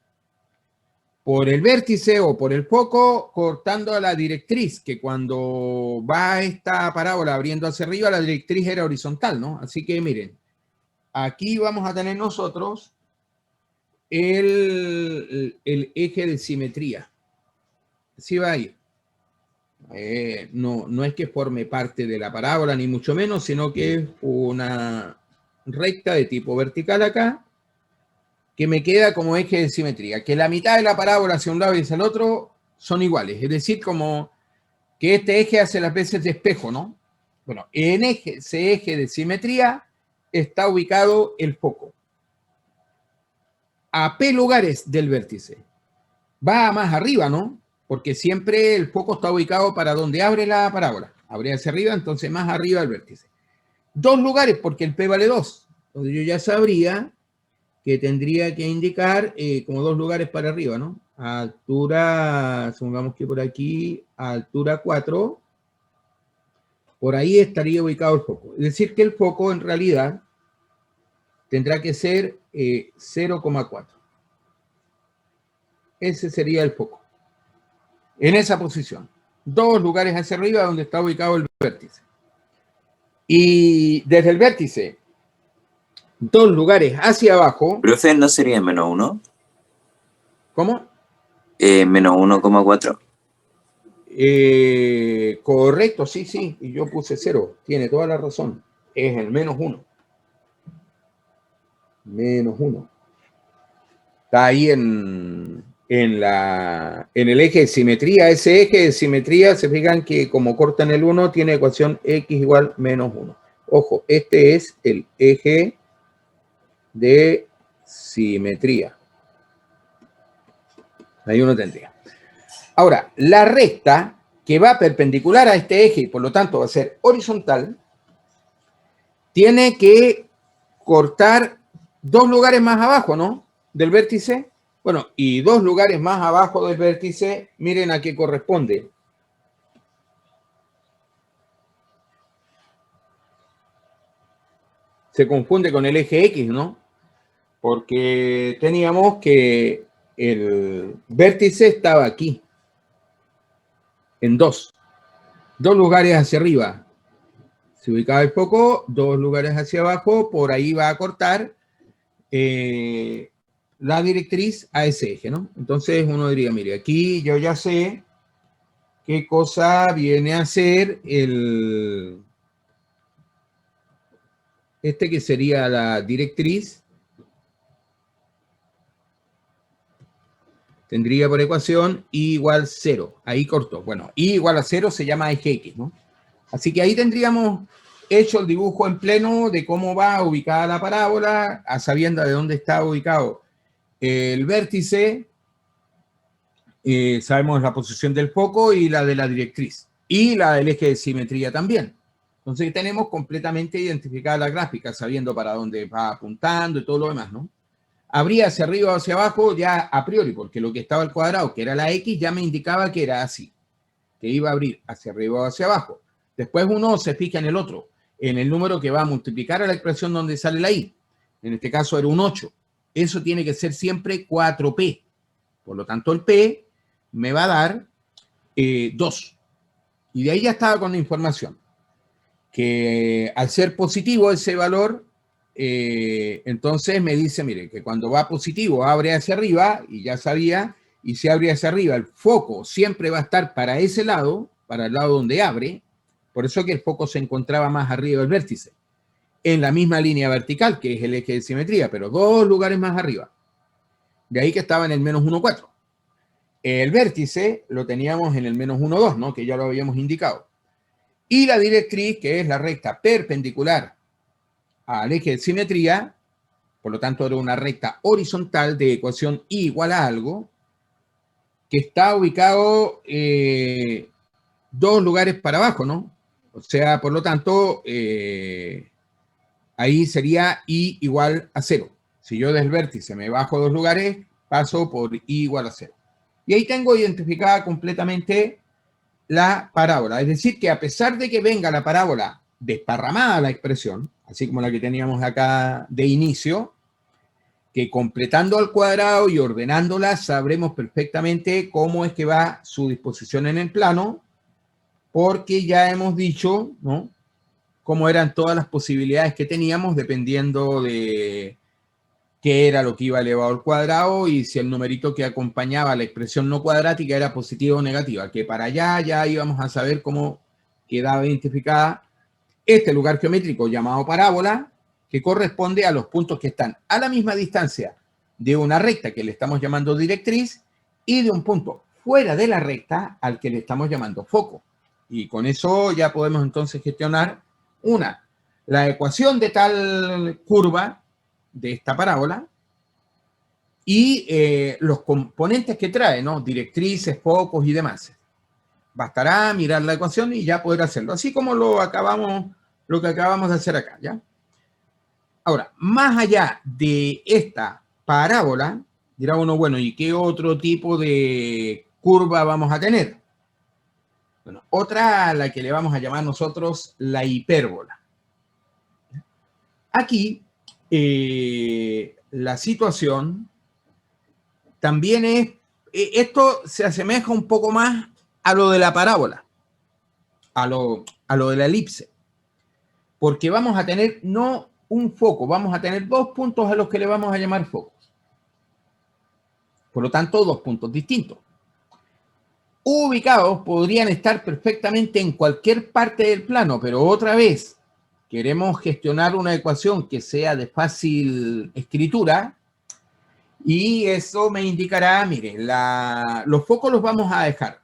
por el vértice o por el foco cortando a la directriz, que cuando va esta parábola abriendo hacia arriba, la directriz era horizontal, ¿no? Así que miren, aquí vamos a tener nosotros el eje de simetría. Así va a ir. No es que forme parte de la parábola, ni mucho menos, sino que es una recta de tipo vertical acá, que me queda como eje de simetría, que la mitad de la parábola hacia un lado y hacia el otro son iguales, es decir, como que este eje hace las veces de espejo, ¿no? Bueno, en ese eje de simetría está ubicado el foco. A P lugares del vértice. Va más arriba, ¿no? Porque siempre el foco está ubicado para donde abre la parábola. Abre hacia arriba, entonces más arriba el vértice. 2 lugares, porque el P vale 2. Entonces yo ya sabría que tendría que indicar como 2 lugares para arriba, ¿no? A altura, supongamos que por aquí, a altura 4, por ahí estaría ubicado el foco. Es decir, que el foco en realidad tendrá que ser 0,4. Ese sería el foco. En esa posición. 2 lugares hacia arriba donde está ubicado el vértice. Y desde el vértice, 2 lugares hacia abajo. Profe, ¿no sería -1? ¿Cómo? Menos 1,4. Correcto, sí. Y yo puse 0. Tiene toda la razón. Es el -1. -1. Está ahí en el eje de simetría. Ese eje de simetría, se fijan que como cortan el 1, tiene ecuación x igual -1. Ojo, este es el eje de simetría. Ahí uno tendría. Ahora, la recta que va perpendicular a este eje y por lo tanto va a ser horizontal, tiene que cortar 2 lugares más abajo, ¿no? Del vértice. Bueno, y 2 lugares más abajo del vértice, miren a qué corresponde. Se confunde con el eje X, ¿no? Porque teníamos que el vértice estaba aquí, en 2 lugares hacia arriba. Se ubicaba el foco, 2 lugares hacia abajo, por ahí va a cortar la directriz a ese eje, ¿no? Entonces uno diría, mire, aquí yo ya sé qué cosa viene a ser que sería la directriz. Tendría por ecuación I igual 0. Ahí cortó. Bueno, I igual a 0 se llama eje X, ¿no? Así que ahí tendríamos hecho el dibujo en pleno de cómo va ubicada la parábola, a sabiendo de dónde está ubicado el vértice. Sabemos la posición del foco y la de la directriz. Y la del eje de simetría también. Entonces tenemos completamente identificada la gráfica, sabiendo para dónde va apuntando y todo lo demás, ¿no? Abría hacia arriba o hacia abajo ya a priori, porque lo que estaba al cuadrado, que era la X, ya me indicaba que era así, que iba a abrir hacia arriba o hacia abajo. Después uno se fija en el otro, en el número que va a multiplicar a la expresión donde sale la Y. En este caso era un 8. Eso tiene que ser siempre 4P. Por lo tanto, el P me va a dar 2. Y de ahí ya estaba con la información. Que al ser positivo ese valor, entonces me dice, mire, que cuando va positivo abre hacia arriba, y ya sabía, y si abre hacia arriba, el foco siempre va a estar para ese lado, para el lado donde abre, por eso que el foco se encontraba más arriba del vértice, en la misma línea vertical, que es el eje de simetría, pero 2 lugares más arriba. De ahí que estaba en el -1,4. El vértice lo teníamos en el -1,2, ¿no? Que ya lo habíamos indicado. Y la directriz, que es la recta perpendicular al eje de simetría, por lo tanto era una recta horizontal de ecuación y igual a algo, que está ubicado 2 lugares para abajo, ¿no? O sea, por lo tanto, ahí sería I igual a 0. Si yo del vértice me bajo 2 lugares, paso por I igual a 0. Y ahí tengo identificada completamente la parábola. Es decir, que a pesar de que venga la parábola desparramada la expresión, así como la que teníamos acá de inicio, que completando al cuadrado y ordenándola sabremos perfectamente cómo es que va su disposición en el plano, porque ya hemos dicho, ¿no?, cómo eran todas las posibilidades que teníamos dependiendo de qué era lo que iba elevado al cuadrado y si el numerito que acompañaba la expresión no cuadrática era positiva o negativa, que para allá ya íbamos a saber cómo quedaba identificada este lugar geométrico llamado parábola, que corresponde a los puntos que están a la misma distancia de una recta que le estamos llamando directriz y de un punto fuera de la recta al que le estamos llamando foco. Y con eso ya podemos entonces gestionar la ecuación de tal curva, de esta parábola, y los componentes que trae, ¿no?, directrices, focos y demás. Bastará mirar la ecuación y ya poder hacerlo, así como lo que acabamos de hacer acá, ¿ya? Ahora, más allá de esta parábola, dirá uno, bueno, ¿y qué otro tipo de curva vamos a tener? Bueno, otra a la que le vamos a llamar nosotros la hipérbola. Aquí, la situación también es, esto se asemeja un poco más a lo de la parábola, a lo de la elipse, porque vamos a tener no un foco, vamos a tener 2 puntos a los que le vamos a llamar focos. Por lo tanto, 2 puntos distintos. Ubicados podrían estar perfectamente en cualquier parte del plano, pero otra vez queremos gestionar una ecuación que sea de fácil escritura y eso me indicará, mire, los focos los vamos a dejar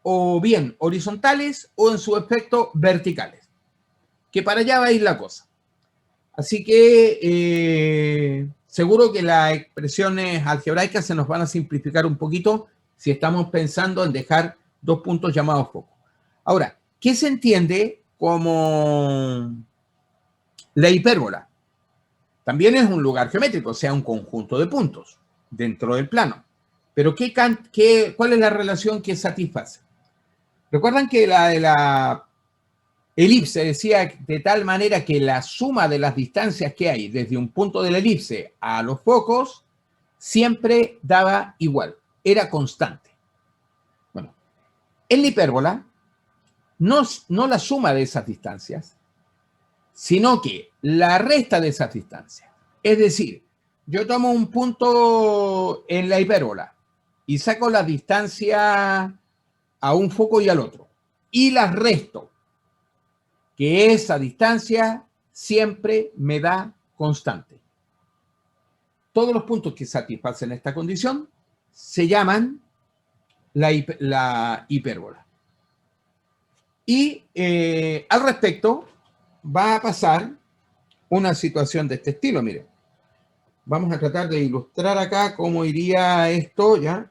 o bien horizontales o en su efecto verticales, que para allá va a ir la cosa. Así que seguro que las expresiones algebraicas se nos van a simplificar un poquito si estamos pensando en dejar 2 puntos llamados focos. Ahora, ¿qué se entiende como la hipérbola? También es un lugar geométrico, o sea, un conjunto de puntos dentro del plano. Pero ¿cuál es la relación que satisface? ¿Recuerdan que la de la elipse decía de tal manera que la suma de las distancias que hay desde un punto de la elipse a los focos siempre daba igual, era constante? Bueno, en la hipérbola no la suma de esas distancias, sino que la resta de esas distancias. Es decir, yo tomo un punto en la hipérbola y saco la distancia a un foco y al otro y las resto, que esa distancia siempre me da constante. Todos los puntos que satisfacen esta condición se llaman la hipérbola. Y al respecto va a pasar una situación de este estilo. Miren, vamos a tratar de ilustrar acá cómo iría esto, ¿ya?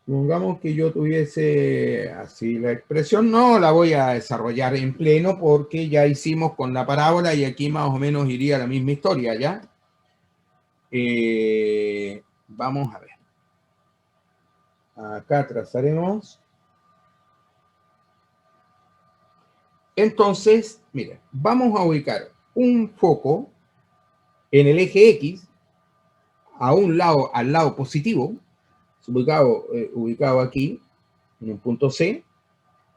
Supongamos que yo tuviese así la expresión, no la voy a desarrollar en pleno porque ya hicimos con la parábola y aquí más o menos iría la misma historia, ¿ya? Vamos a ver. Acá trazaremos. Entonces, mira, vamos a ubicar un foco en el eje X a un lado, al lado positivo, ubicado aquí, en un punto C.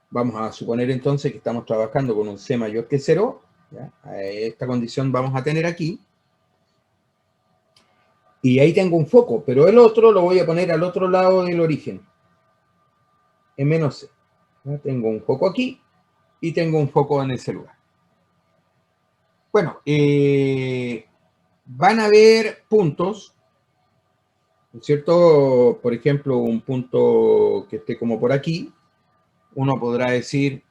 Vamos a suponer entonces que estamos trabajando con un C mayor que 0. ¿Ya? Esta condición vamos a tener aquí. Y ahí tengo un foco, pero el otro lo voy a poner al otro lado del origen, en menos C. ¿Ya? Tengo un foco aquí y tengo un foco en ese lugar. Bueno, van a haber puntos, ¿no es cierto? Por ejemplo, un punto que esté como por aquí. Uno podrá decir,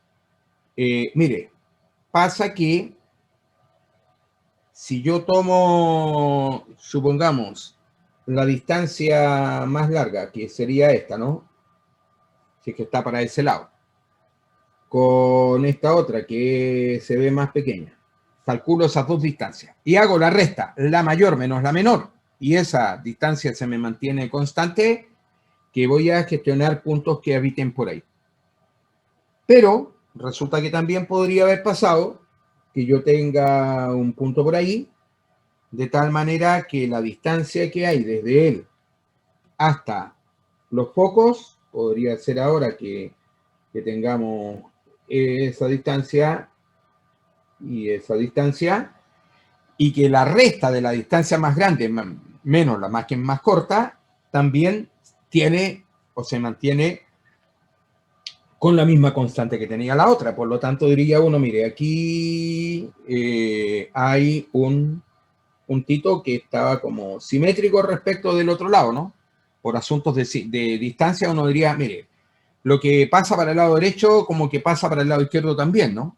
mire, pasa que si yo tomo, supongamos, la distancia más larga, que sería esta, ¿no? Si es que está para ese lado, con esta otra que se ve más pequeña, calculo esas dos distancias y hago la resta, la mayor menos la menor, y esa distancia se me mantiene constante, que voy a gestionar puntos que habiten por ahí. Pero resulta que también podría haber pasado que yo tenga un punto por ahí, de tal manera que la distancia que hay desde él hasta los focos, podría ser ahora que tengamos esa distancia y esa distancia, y que la resta de la distancia más grande menos la más que es más corta, también tiene o se mantiene con la misma constante que tenía la otra. Por lo tanto, diría uno, mire, aquí hay un puntito que estaba como simétrico respecto del otro lado, ¿no? Por asuntos de distancia, uno diría, mire, lo que pasa para el lado derecho como que pasa para el lado izquierdo también, ¿no?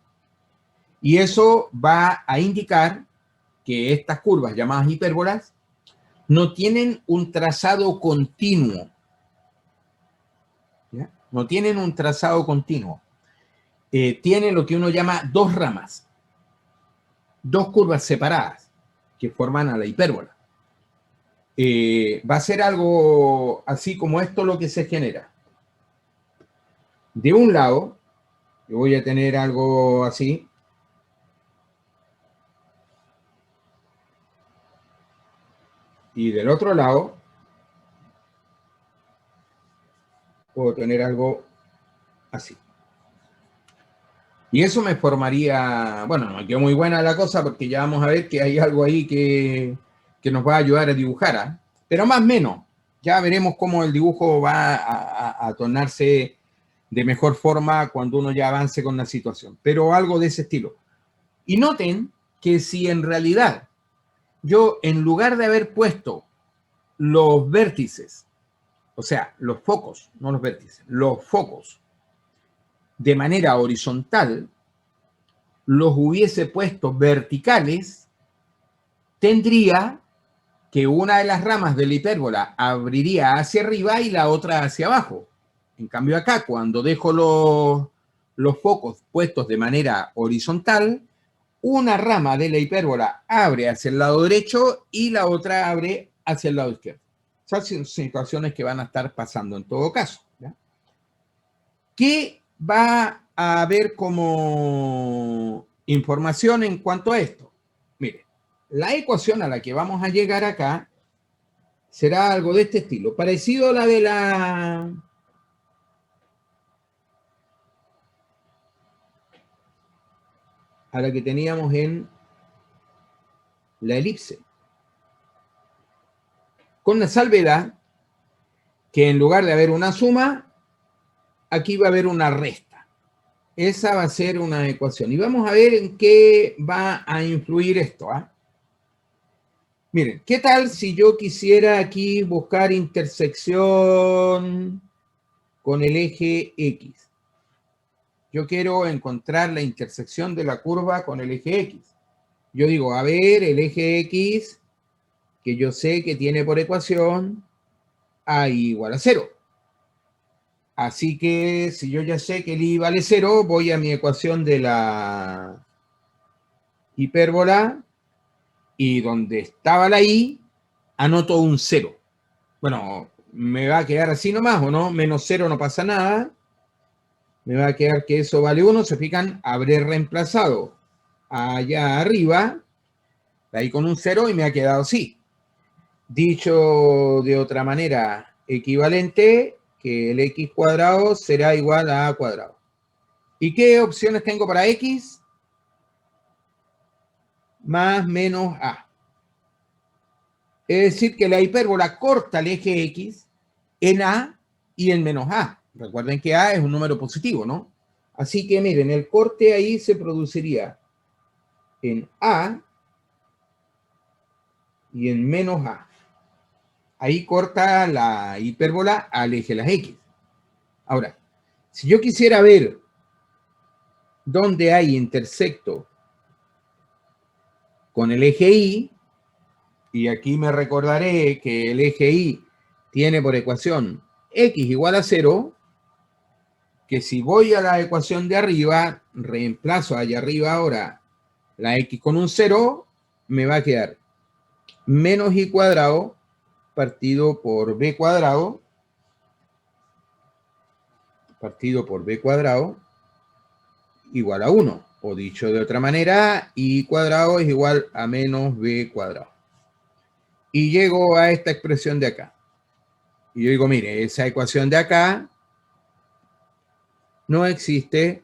Y eso va a indicar que estas curvas llamadas hipérbolas no tienen un trazado continuo. ¿Ya? No tienen un trazado continuo. Tienen lo que uno llama dos ramas, dos curvas separadas que forman a la hipérbola. Va a ser algo así como esto lo que se genera. De un lado, yo voy a tener algo así. Y del otro lado, puedo tener algo así. Y eso me formaría, bueno, no quedó muy buena la cosa porque ya vamos a ver que hay algo ahí que nos va a ayudar a dibujar, ¿eh? Pero más o menos, ya veremos cómo el dibujo va a tornarse de mejor forma cuando uno ya avance con la situación, pero algo de ese estilo. Y noten que si en realidad yo, en lugar de haber puesto los vértices, o sea, los focos, no los vértices, los focos, de manera horizontal, los hubiese puesto verticales, tendría que una de las ramas de la hipérbola abriría hacia arriba y la otra hacia abajo. En cambio acá, cuando dejo los focos puestos de manera horizontal, una rama de la hipérbola abre hacia el lado derecho y la otra abre hacia el lado izquierdo. Son situaciones que van a estar pasando en todo caso, ¿ya? ¿Qué va a haber como información en cuanto a esto? Mire, la ecuación a la que vamos a llegar acá será algo de este estilo, parecido a la de la que teníamos en la elipse. Con la salvedad que en lugar de haber una suma, aquí va a haber una resta. Esa va a ser una ecuación. Y vamos a ver en qué va a influir esto, ¿eh? Miren, ¿qué tal si yo quisiera aquí buscar intersección con el eje X? Yo quiero encontrar la intersección de la curva con el eje X. Yo digo, a ver, el eje X, que yo sé que tiene por ecuación A igual a 0. Así que si yo ya sé que el I vale 0, voy a mi ecuación de la hipérbola y donde estaba la I, anoto un 0. Bueno, me va a quedar así nomás, ¿o no? Menos 0 no pasa nada. Me va a quedar que eso vale 1. Se fijan, habré reemplazado allá arriba, ahí con un 0 y me ha quedado así. Dicho de otra manera equivalente, que el x cuadrado será igual a a cuadrado. ¿Y qué opciones tengo para x? Más menos a. Es decir, que la hipérbola corta el eje x en a y en menos a. Recuerden que a es un número positivo, ¿no? Así que miren, el corte ahí se produciría en a y en menos a. Ahí corta la hipérbola al eje de las x. Ahora, si yo quisiera ver donde hay intersecto con el eje Y, y aquí me recordaré que el eje Y tiene por ecuación x igual a 0, que si voy a la ecuación de arriba, reemplazo allá arriba ahora la x con un 0, me va a quedar menos y cuadrado partido por b cuadrado igual a 1. O dicho de otra manera, y cuadrado es igual a menos b cuadrado. Y llego a esta expresión de acá. Y yo digo, mire, esa ecuación de acá no existe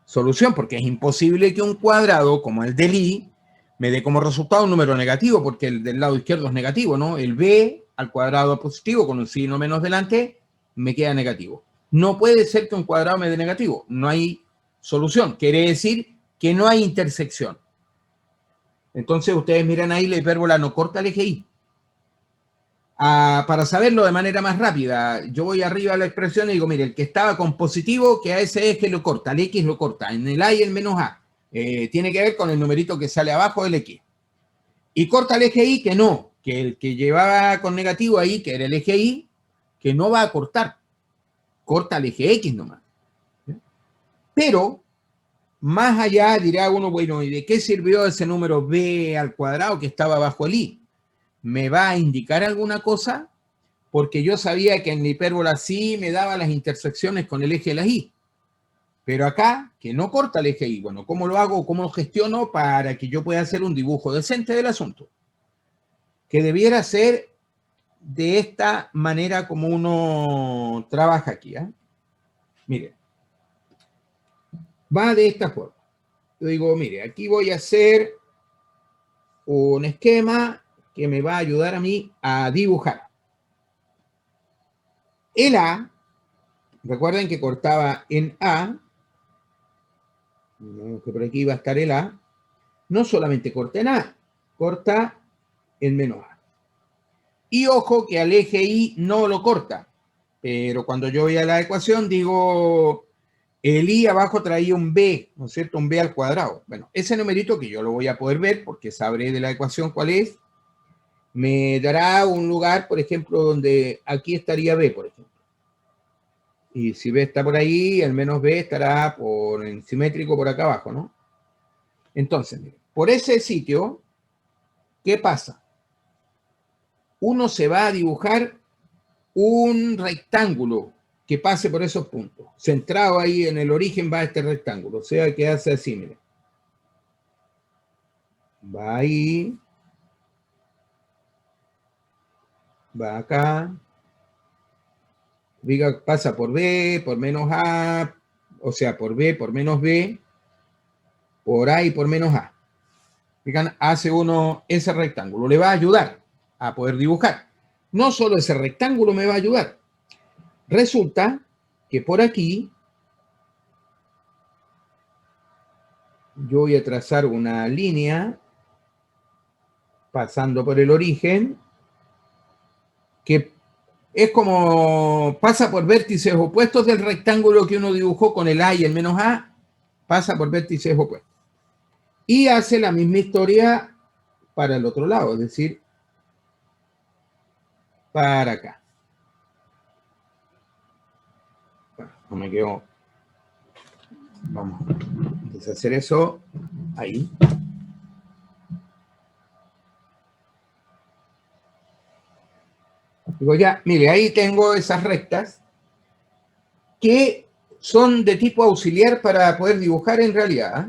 solución, porque es imposible que un cuadrado como el del I me dé como resultado un número negativo, porque el del lado izquierdo es negativo, ¿no? El b al cuadrado positivo con un signo menos delante me queda negativo. No puede ser que un cuadrado me dé negativo. No hay solución. Quiere decir que no hay intersección. Entonces ustedes miran ahí, la hipérbola no corta el eje Y. Para saberlo de manera más rápida, yo voy arriba a la expresión y digo, mire, el que estaba con positivo, que a ese eje lo corta, al X lo corta, en el A y el menos A. Tiene que ver con el numerito que sale abajo del X. Y corta el eje Y, que no, que el que llevaba con negativo ahí, que era el eje Y, que no va a cortar. Corta el eje X nomás. Pero, más allá dirá uno, bueno, ¿y de qué sirvió ese número b al cuadrado que estaba bajo el I? ¿Me va a indicar alguna cosa? Porque yo sabía que en la hipérbola sí me daba las intersecciones con el eje de la Y. Pero acá, que no corta el eje Y. Bueno, ¿cómo lo hago? ¿Cómo lo gestiono para que yo pueda hacer un dibujo decente del asunto? Que debiera ser de esta manera como uno trabaja aquí. Mire, va de esta forma. Yo digo, mire, aquí voy a hacer un esquema que me va a ayudar a mí a dibujar. El A, recuerden que cortaba en A, que por aquí va a estar el A, no solamente corta en A, corta en menos A. Y ojo que al eje Y no lo corta, pero cuando yo voy a la ecuación digo, el I abajo traía un B, ¿no es cierto? Un B al cuadrado. Bueno, ese numerito que yo lo voy a poder ver porque sabré de la ecuación cuál es, me dará un lugar, por ejemplo, donde aquí estaría B, por ejemplo. Y si B está por ahí, el menos B estará por en simétrico por acá abajo, ¿no? Entonces, por ese sitio, ¿qué pasa? Uno se va a dibujar un rectángulo que pase por esos puntos. Centrado ahí en el origen va este rectángulo. O sea, que hace así, miren. Va ahí. Va acá. Pasa por B, por menos A. O sea, por B, por menos B. Por A y por menos A. Fíjense, hace uno ese rectángulo. Le va a ayudar a poder dibujar. No solo ese rectángulo me va a ayudar. Resulta que por aquí yo voy a trazar una línea pasando por el origen que es como pasa por vértices opuestos del rectángulo que uno dibujó con el A y el menos A, pasa por vértices opuestos. Y hace la misma historia para el otro lado, es decir, para acá. Bueno, no me quedo. Vamos a deshacer eso ahí. Digo ya, mire, ahí tengo esas rectas que son de tipo auxiliar para poder dibujar en realidad.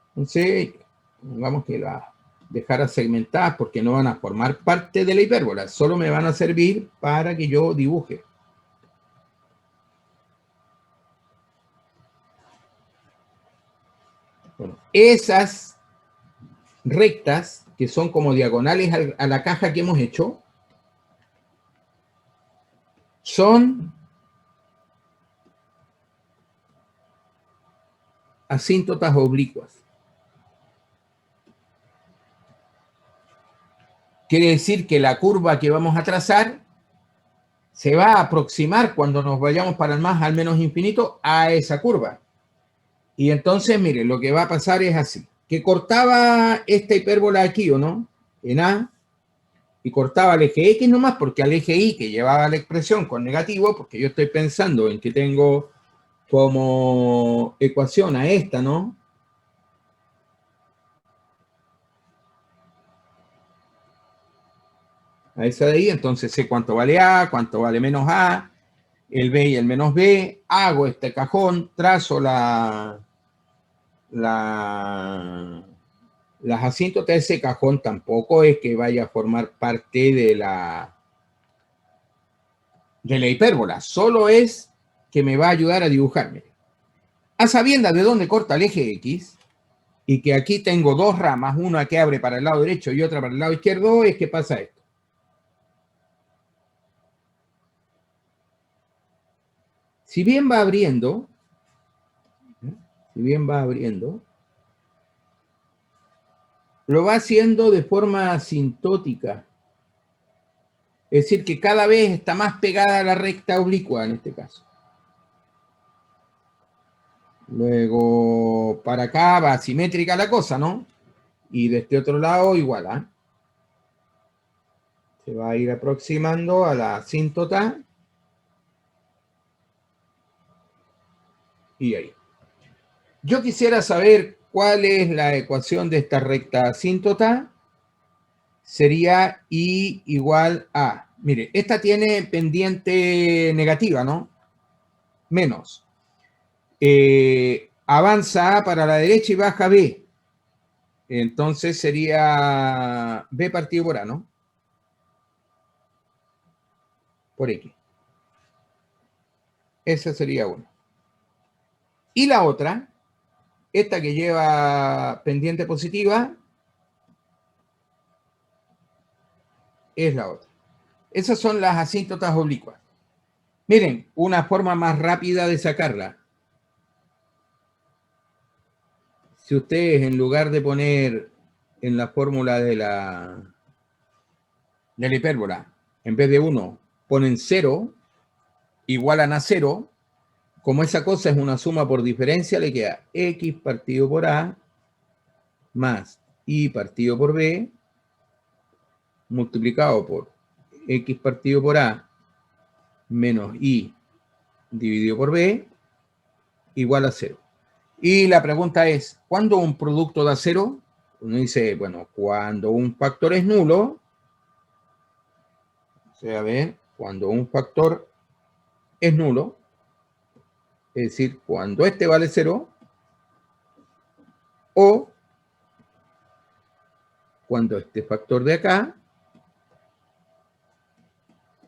Entonces, digamos que las dejara segmentadas porque no van a formar parte de la hipérbola, solo me van a servir para que yo dibuje. Bueno, esas rectas que son como diagonales a la caja que hemos hecho son asíntotas oblicuas. Quiere decir que la curva que vamos a trazar se va a aproximar cuando nos vayamos para el más al menos infinito a esa curva. Y entonces, miren, lo que va a pasar es así. Que cortaba esta hipérbola aquí, ¿o no? En A. Y cortaba el eje X nomás, porque al eje Y que llevaba la expresión con negativo, porque yo estoy pensando en que tengo como ecuación a esta, ¿no? A esa de ahí, entonces sé cuánto vale A, cuánto vale menos A, el B y el menos B, hago este cajón, trazo las asíntotas de ese cajón, tampoco es que vaya a formar parte de la hipérbola, solo es que me va a ayudar a dibujarme. A sabiendas de dónde corta el eje X, y que aquí tengo dos ramas, una que abre para el lado derecho y otra para el lado izquierdo, es que pasa esto. Si bien va abriendo, lo va haciendo de forma asintótica. Es decir, que cada vez está más pegada a la recta oblicua en este caso. Luego, para acá va simétrica la cosa, ¿no? Y de este otro lado igual, ¿eh? Se va a ir aproximando a la asíntota. Y ahí. Yo quisiera saber cuál es la ecuación de esta recta asíntota. Sería I igual a... Mire, esta tiene pendiente negativa, ¿no? Menos. Avanza A para la derecha y baja B. Entonces sería B partido por A, ¿no? Por X. Esa sería una. Y la otra, esta que lleva pendiente positiva, es la otra. Esas son las asíntotas oblicuas. Miren, una forma más rápida de sacarla. Si ustedes en lugar de poner en la fórmula de la hipérbola, en vez de 1, ponen 0, igualan a 0, como esa cosa es una suma por diferencia, le queda X partido por A más Y partido por B multiplicado por X partido por A menos Y dividido por B igual a 0. Y la pregunta es, ¿cuándo un producto da 0? Uno dice, bueno, cuando un factor es nulo, o sea, a ver, cuando un factor es nulo, es decir, cuando este vale 0, o cuando este factor de acá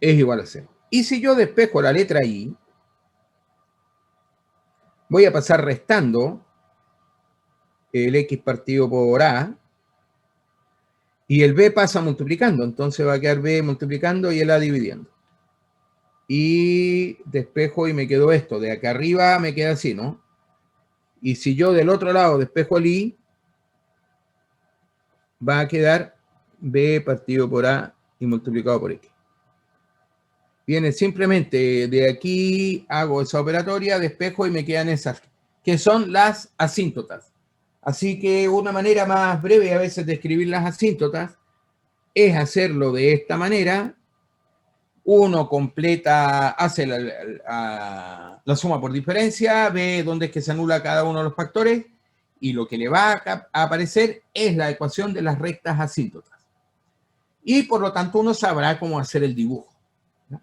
es igual a 0. Y si yo despejo la letra I, voy a pasar restando el X partido por A, y el B pasa multiplicando, entonces va a quedar B multiplicando y el A dividiendo. Y despejo y me quedó esto, de acá arriba me queda así, ¿no? Y si yo del otro lado despejo el I, va a quedar B partido por A y multiplicado por X. Viene simplemente de aquí, hago esa operatoria, despejo y me quedan esas, que son las asíntotas. Así que una manera más breve a veces de escribir las asíntotas es hacerlo de esta manera. Uno completa, hace la suma por diferencia, ve dónde es que se anula cada uno de los factores y lo que le va a aparecer es la ecuación de las rectas asíntotas. Y por lo tanto uno sabrá cómo hacer el dibujo.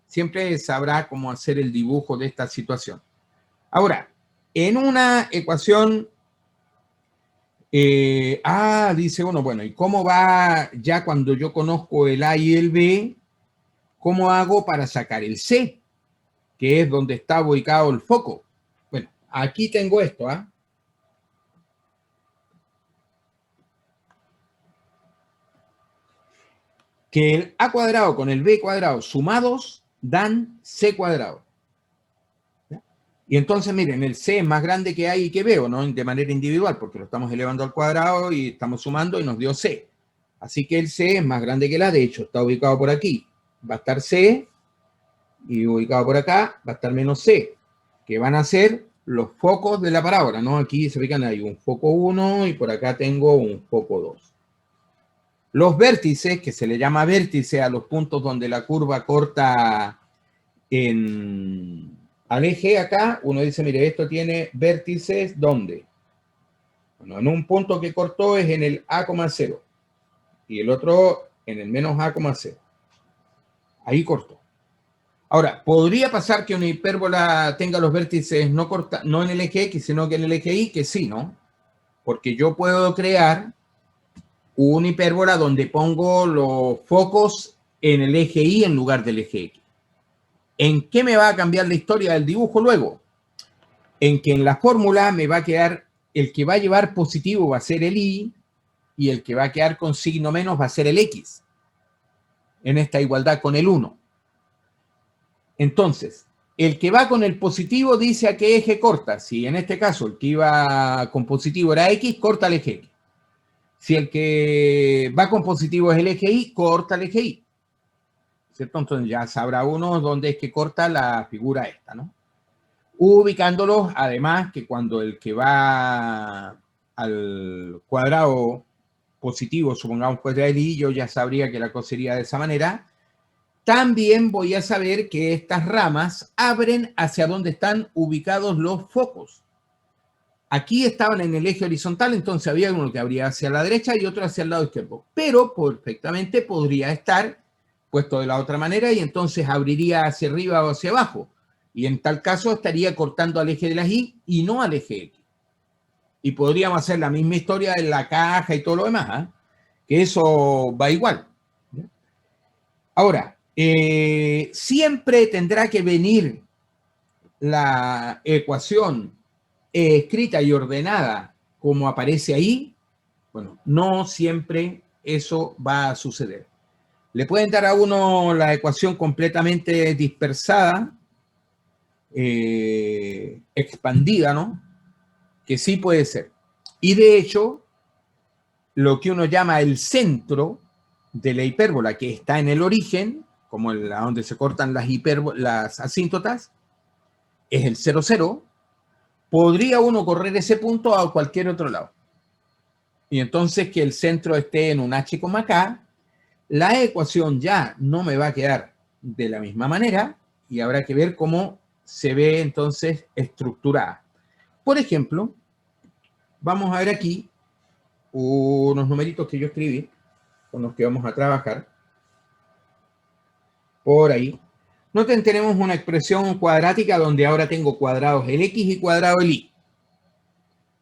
Siempre sabrá cómo hacer el dibujo de esta situación. Ahora, en una ecuación, dice uno, bueno, ¿y cómo va ya cuando yo conozco el A y el B? ¿Cómo hago para sacar el C? Que es donde está ubicado el foco. Bueno, aquí tengo esto, ¿ah? Que el A cuadrado con el B cuadrado sumados dan C cuadrado. ¿Ya? Y entonces, miren, el C es más grande que A y que B, ¿o no? De manera individual, porque lo estamos elevando al cuadrado y estamos sumando y nos dio C. Así que el C es más grande que el A, de hecho, está ubicado por aquí. Va a estar C y ubicado por acá va a estar menos C, que van a ser los focos de la parábola, ¿no? Aquí se fijan, hay un foco 1 y por acá tengo un foco 2. Los vértices, que se le llama vértice a los puntos donde la curva corta al eje acá, uno dice, mire, esto tiene vértices, ¿dónde? Bueno, en un punto que cortó es en el A,0 y el otro en el menos A,0. Ahí cortó. Ahora, podría pasar que una hipérbola tenga los vértices no en el eje X, sino que en el eje Y, que sí, ¿no? Porque yo puedo crear una hipérbola donde pongo los focos en el eje Y en lugar del eje X. ¿En qué me va a cambiar la historia del dibujo luego? En que en la fórmula me va a quedar, el que va a llevar positivo va a ser el Y y el que va a quedar con signo menos va a ser el X. En esta igualdad con el 1. Entonces, el que va con el positivo dice a qué eje corta. Si en este caso el que iba con positivo era X, corta el eje X. Si el que va con positivo es el eje Y, corta el eje Y. ¿Cierto? Entonces ya sabrá uno dónde es que corta la figura esta, ¿no? Ubicándolos, además, que cuando el que va al cuadrado positivo, supongamos pues de Y, yo ya sabría que la cosa sería de esa manera. También voy a saber que estas ramas abren hacia donde están ubicados los focos. Aquí estaban en el eje horizontal, entonces había uno que abría hacia la derecha y otro hacia el lado izquierdo. Pero perfectamente podría estar puesto de la otra manera y entonces abriría hacia arriba o hacia abajo. Y en tal caso estaría cortando al eje de las Y y no al eje X. Y podríamos hacer la misma historia en la caja y todo lo demás, ¿eh? Que eso va igual. Ahora, siempre tendrá que venir la ecuación escrita y ordenada como aparece ahí. Bueno, no siempre eso va a suceder. Le pueden dar a uno la ecuación completamente dispersada, expandida, ¿no? Que sí puede ser. Y de hecho, lo que uno llama el centro de la hipérbola, que está en el origen, como donde se cortan las asíntotas, es el 0, 0, podría uno correr ese punto a cualquier otro lado. Y entonces que el centro esté en un h, k, la ecuación ya no me va a quedar de la misma manera y habrá que ver cómo se ve entonces estructurada. Por ejemplo, vamos a ver aquí unos numeritos que yo escribí con los que vamos a trabajar. Por ahí. Noten, tenemos una expresión cuadrática donde ahora tengo cuadrados el X y cuadrado el Y.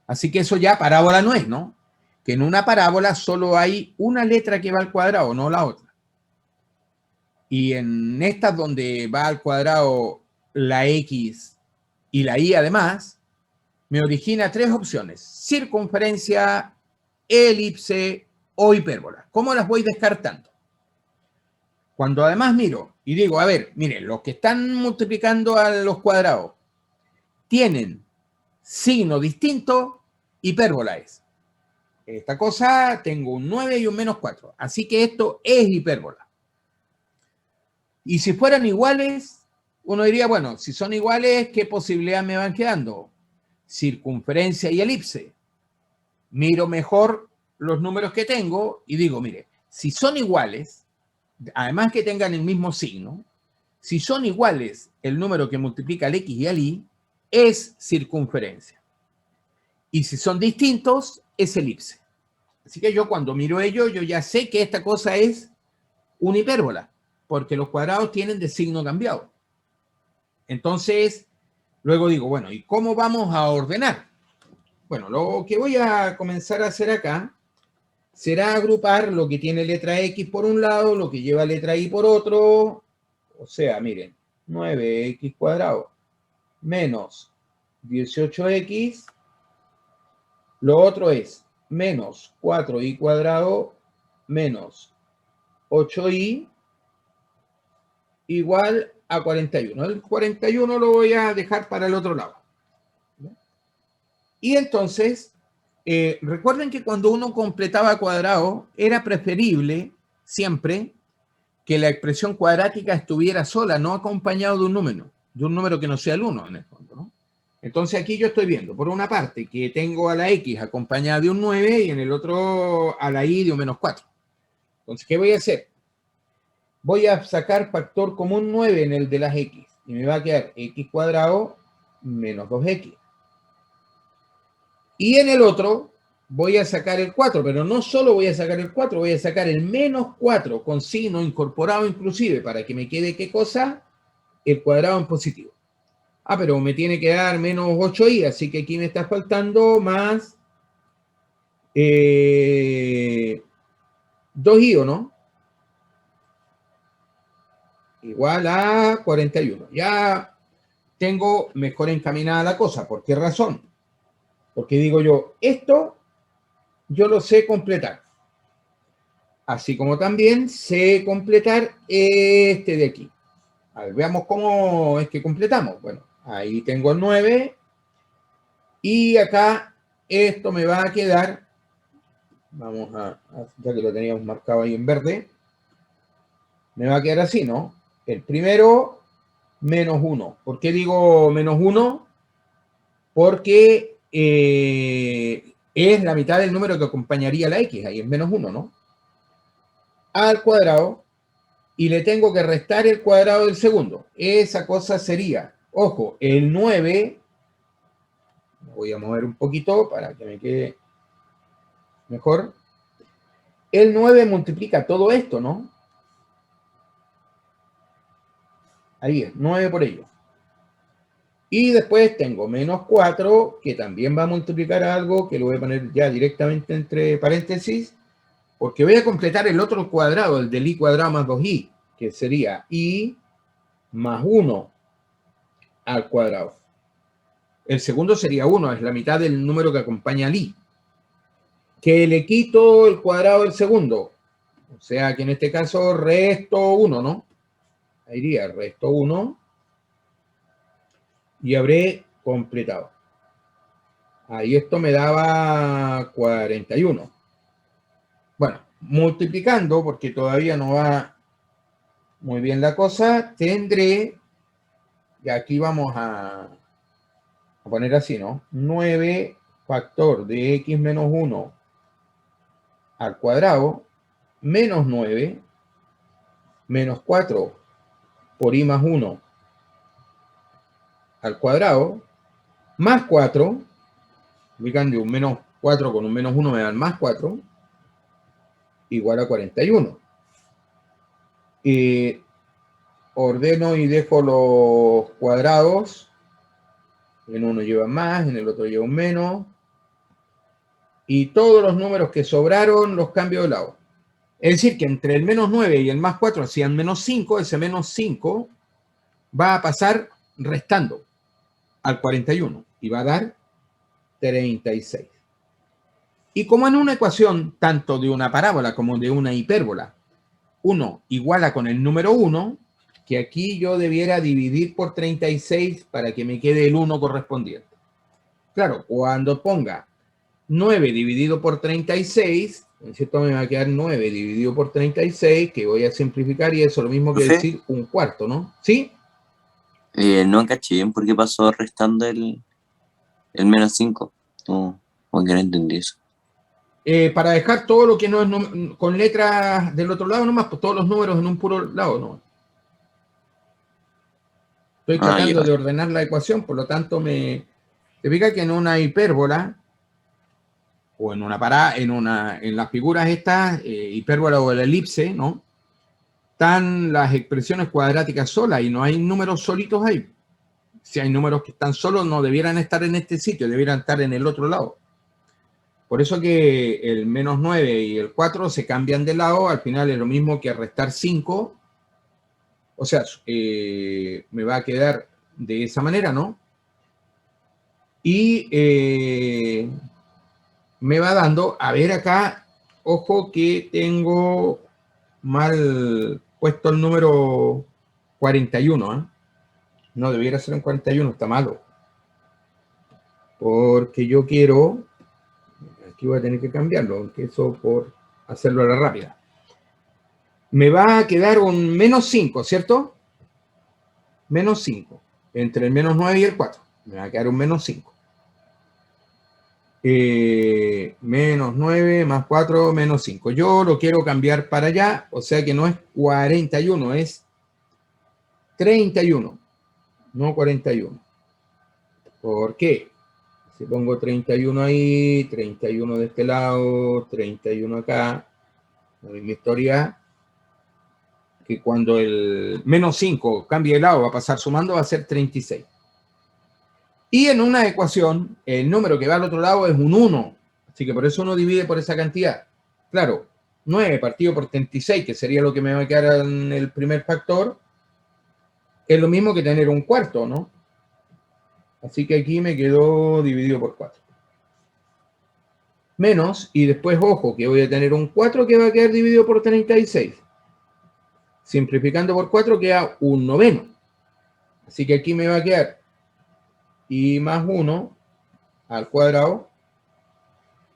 Así que eso ya parábola no es, ¿no? Que en una parábola solo hay una letra que va al cuadrado, no la otra. Y en estas donde va al cuadrado la X y la Y además, me origina tres opciones: circunferencia, elipse o hipérbola. ¿Cómo las voy descartando? Cuando además miro y digo, a ver, miren, los que están multiplicando a los cuadrados tienen signo distinto, hipérbola es. Esta cosa tengo un 9 y un menos 4. Así que esto es hipérbola. Y si fueran iguales, uno diría, bueno, si son iguales, ¿qué posibilidades me van quedando? Circunferencia y elipse. Miro mejor los números que tengo y digo, mire, si son iguales, además que tengan el mismo signo, si son iguales el número que multiplica el X y el Y, es circunferencia. Y si son distintos, es elipse. Así que yo cuando miro ello, yo ya sé que esta cosa es una hipérbola, porque los cuadrados tienen de signo cambiado. Entonces, luego digo, bueno, ¿y cómo vamos a ordenar? Bueno, lo que voy a comenzar a hacer acá será agrupar lo que tiene letra X por un lado, lo que lleva letra Y por otro. O sea, miren, 9x cuadrado menos 18x. Lo otro es menos 4y cuadrado menos 8y igual a 41. El 41 lo voy a dejar para el otro lado. Y entonces, recuerden que cuando uno completaba cuadrado, era preferible siempre que la expresión cuadrática estuviera sola, no acompañado de un número que no sea el 1 en el fondo, ¿no? Entonces aquí yo estoy viendo, por una parte, que tengo a la X acompañada de un 9 y en el otro a la Y de un menos 4. Entonces, ¿qué voy a hacer? Voy a sacar factor común 9 en el de las X y me va a quedar X cuadrado menos 2X. Y en el otro voy a sacar el 4, pero no solo voy a sacar el 4, voy a sacar el menos 4 con signo incorporado inclusive para que me quede, ¿qué cosa? El cuadrado en positivo. Ah, pero me tiene que dar menos 8i, así que aquí me está faltando más 2i, ¿o no? Igual a 41. Ya tengo mejor encaminada la cosa. ¿Por qué razón? Porque digo yo, esto yo lo sé completar. Así como también sé completar este de aquí. A ver, veamos cómo es que completamos. Bueno, ahí tengo el 9. Y acá esto me va a quedar, vamos ya que lo teníamos marcado ahí en verde, me va a quedar así, ¿no? El primero, menos 1. ¿Por qué digo menos 1? Porque es la mitad del número que acompañaría la X, ahí es menos 1, ¿no? Al cuadrado, y le tengo que restar el cuadrado del segundo. Esa cosa sería, ojo, el 9, voy a mover un poquito para que me quede mejor. El 9 multiplica todo esto, ¿no? Ahí es, 9 por ello. Y después tengo menos 4, que también va a multiplicar algo, que lo voy a poner ya directamente entre paréntesis, porque voy a completar el otro cuadrado, el del i cuadrado más 2i, que sería i más 1 al cuadrado. El segundo sería 1, es la mitad del número que acompaña al i. Que le quito el cuadrado del segundo, o sea que en este caso resto 1, ¿no? Ahí iría resto 1 y habré completado. Ahí esto me daba 41. Bueno, multiplicando, porque todavía no va muy bien la cosa, tendré, y aquí vamos a poner así, ¿no? 9 factor de x menos 1 al cuadrado, menos 9, menos 4 por i más 1 al cuadrado, más 4, ubicando un menos 4 con un menos 1 me dan más 4, igual a 41. Ordeno y dejo los cuadrados. En uno lleva más, en el otro lleva un menos. Y todos los números que sobraron los cambio de lado. Es decir, que entre el menos 9 y el más 4 hacían menos 5. Ese menos 5 va a pasar restando al 41 y va a dar 36. Y como en una ecuación, tanto de una parábola como de una hipérbola, 1 iguala con el número 1, que aquí yo debiera dividir por 36 para que me quede el 1 correspondiente. Claro, cuando ponga 9 dividido por 36, en cierto me va a quedar 9 dividido por 36, que voy a simplificar y eso es lo mismo que decir un cuarto, ¿no? ¿Sí? No caché bien por qué pasó restando el menos 5. No, como que no entendí eso. Para dejar todo lo que no es con letras del otro lado nomás, pues todos los números en un puro lado, ¿no? Estoy tratando de ordenar la ecuación, por lo tanto te fijas que en una hipérbola o en las figuras estas, hipérbola o la elipse, ¿no? Están las expresiones cuadráticas solas y no hay números solitos ahí. Si hay números que están solos, no debieran estar en este sitio, debieran estar en el otro lado. Por eso que el menos 9 y el 4 se cambian de lado, al final es lo mismo que restar 5. O sea, me va a quedar de esa manera, ¿no? Y me va dando, a ver acá, ojo que tengo mal puesto el número 41, ¿eh? No debiera ser un 41, está malo. Porque yo quiero, aquí voy a tener que cambiarlo, aunque eso por hacerlo a la rápida. Me va a quedar un menos 5, ¿cierto? Menos 5, entre el menos 9 y el 4. Me va a quedar un menos 5. Menos 9 más 4, menos 5. Yo lo quiero cambiar para allá, o sea que no es 41, es 31, no 41. ¿Por qué? Si pongo 31 ahí, 31 de este lado, 31 acá, la misma historia, que cuando el menos 5 cambie de lado va a pasar sumando, va a ser 36. Y en una ecuación, el número que va al otro lado es un 1. Así que por eso uno divide por esa cantidad. Claro, 9 partido por 36, que sería lo que me va a quedar en el primer factor, es lo mismo que tener un cuarto, ¿no? Así que aquí me quedó dividido por 4. Menos, y después, ojo, que voy a tener un 4 que va a quedar dividido por 36. Simplificando por 4 queda un noveno. Así que aquí me va a quedar y más 1 al cuadrado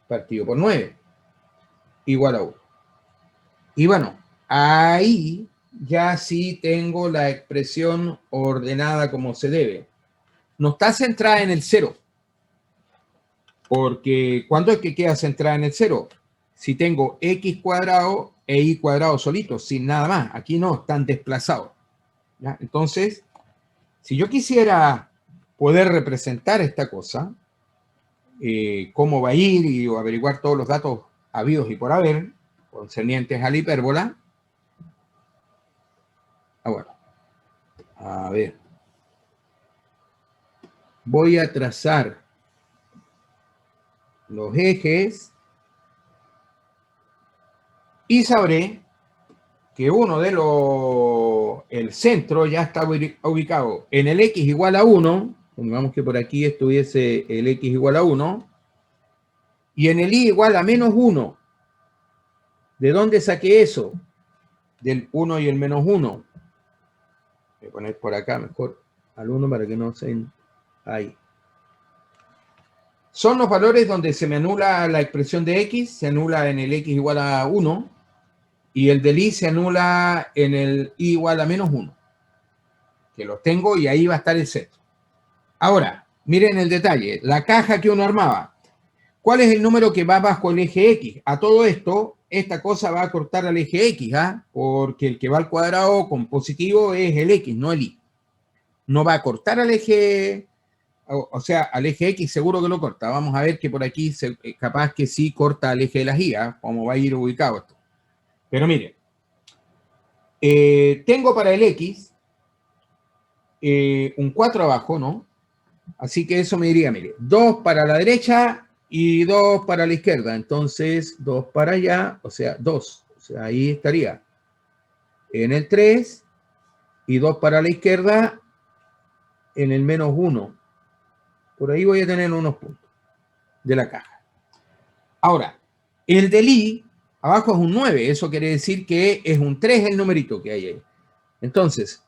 partido por 9 igual a 1. Y bueno, ahí ya sí tengo la expresión ordenada como se debe. No está centrada en el 0, porque ¿cuándo es que queda centrada en el 0? Si tengo x cuadrado e y cuadrado solitos, sin nada más. Aquí no, están desplazados. ¿Ya? Entonces, si yo quisiera poder representar esta cosa, cómo va a ir y averiguar todos los datos habidos y por haber, concernientes a la hipérbola, bueno, a ver, voy a trazar los ejes y sabré que uno de el centro ya está ubicado en el x igual a 1, pongamos que por aquí estuviese el x igual a 1, y en el y igual a menos 1. ¿De dónde saqué eso? Del 1 y el menos 1. Voy a poner por acá mejor al 1 para que no se... Ahí. Son los valores donde se me anula la expresión de x, se anula en el x igual a 1, y el del y se anula en el y igual a menos 1. Que los tengo y ahí va a estar el centro. Ahora, miren el detalle, la caja que uno armaba. ¿Cuál es el número que va bajo el eje X? A todo esto, esta cosa va a cortar al eje X, ¿ah? Porque el que va al cuadrado con positivo es el X, no el Y. No va a cortar al eje, o sea, al eje X seguro que lo corta. Vamos a ver que por aquí capaz que sí corta al eje de las Y, ¿ah? Cómo va a ir ubicado esto. Pero miren, tengo para el X un 4 abajo, ¿no? Así que eso me diría, mire, 2 para la derecha y 2 para la izquierda. Entonces, 2 para allá, o sea, 2. O sea, ahí estaría en el 3 y 2 para la izquierda en el menos 1. Por ahí voy a tener unos puntos de la caja. Ahora, el del I, abajo es un 9. Eso quiere decir que es un 3 el numerito que hay ahí. Entonces,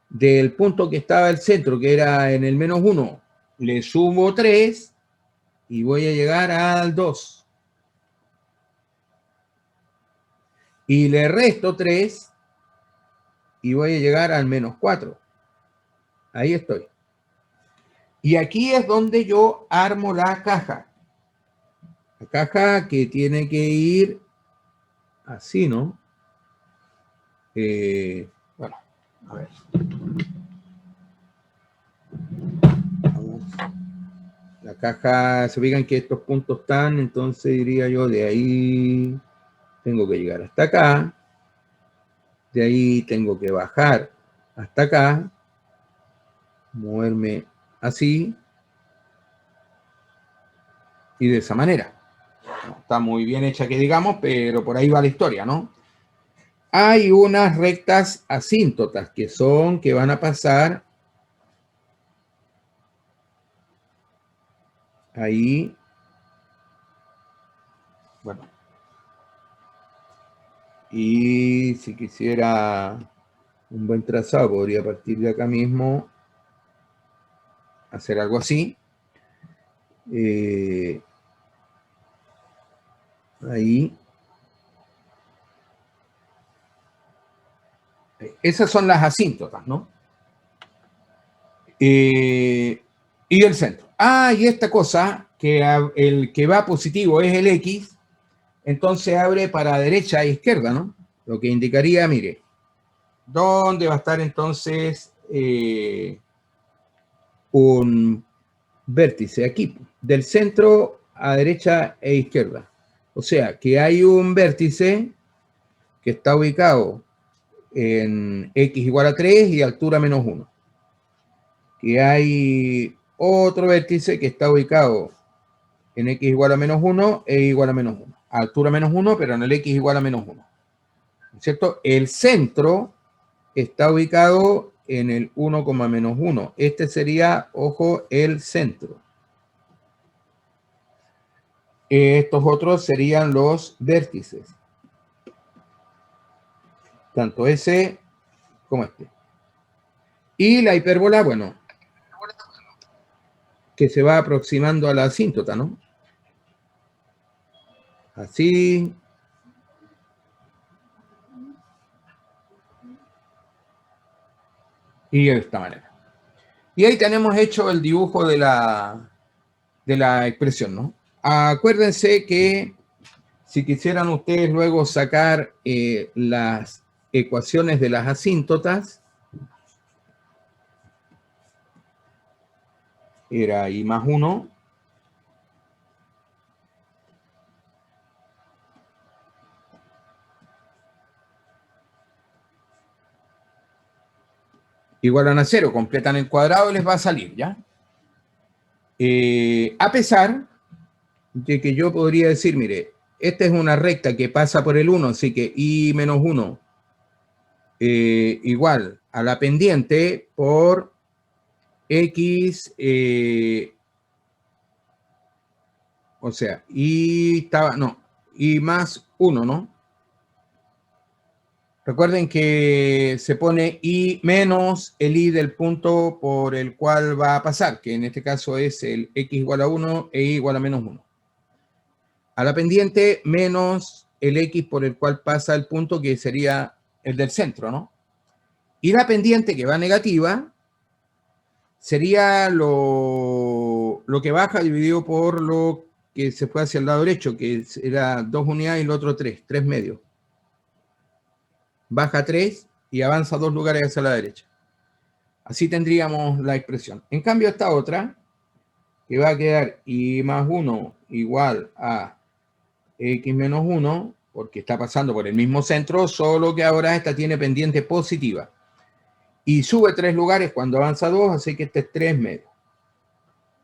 del punto que estaba al centro, que era en el menos 1, le sumo 3 y voy a llegar al 2. Y le resto 3 y voy a llegar al menos 4. Ahí estoy. Y aquí es donde yo armo la caja. La caja que tiene que ir así, ¿no? Bueno, a ver. Vamos. La caja, se fijan que estos puntos están, entonces diría yo, de ahí tengo que llegar hasta acá. De ahí tengo que bajar hasta acá. Moverme así. Y de esa manera. No está muy bien hecha que digamos, pero por ahí va la historia, ¿no? Hay unas rectas asíntotas que van a pasar ahí. Bueno. Y si quisiera un buen trazado, podría partir de acá mismo, hacer algo así. Ahí. Esas son las asíntotas, ¿no? Y el centro. Ah, y esta cosa, que el que va positivo es el X, entonces abre para derecha e izquierda, ¿no? Lo que indicaría, mire, ¿dónde va a estar entonces un vértice? Aquí, del centro a derecha e izquierda. O sea, que hay un vértice que está ubicado en X igual a 3 y altura menos 1. Que hay otro vértice que está ubicado en X igual a menos 1 e igual a menos 1. A altura menos 1, pero en el X igual a menos 1. ¿Cierto? El centro está ubicado en el 1, menos 1. Este sería, ojo, el centro. Estos otros serían los vértices. Tanto ese como este. Y la hipérbola, bueno, que se va aproximando a la asíntota, ¿no? Así. Y de esta manera. Y ahí tenemos hecho el dibujo de la expresión, ¿no? Acuérdense que si quisieran ustedes luego sacar las ecuaciones de las asíntotas, era I más 1 igual a 0, completan el cuadrado y les va a salir, ¿ya? A pesar de que yo podría decir, mire, esta es una recta que pasa por el 1, así que I menos 1 igual a la pendiente por X, o sea, I estaba, no, I más 1, ¿no? Recuerden que se pone I menos el I del punto por el cual va a pasar, que en este caso es el X igual a 1 e Y igual a menos 1. A la pendiente menos el X por el cual pasa el punto, que sería el del centro, ¿no? Y la pendiente que va negativa sería lo que baja dividido por lo que se fue hacia el lado derecho, que era 2 unidades y el otro 3 medios. Baja 3 y avanza 2 lugares hacia la derecha. Así tendríamos la expresión. En cambio, esta otra, que va a quedar I más 1 igual a X menos 1, porque está pasando por el mismo centro, solo que ahora esta tiene pendiente positiva. Y sube 3 lugares cuando avanza 2, así que este es 3 medios.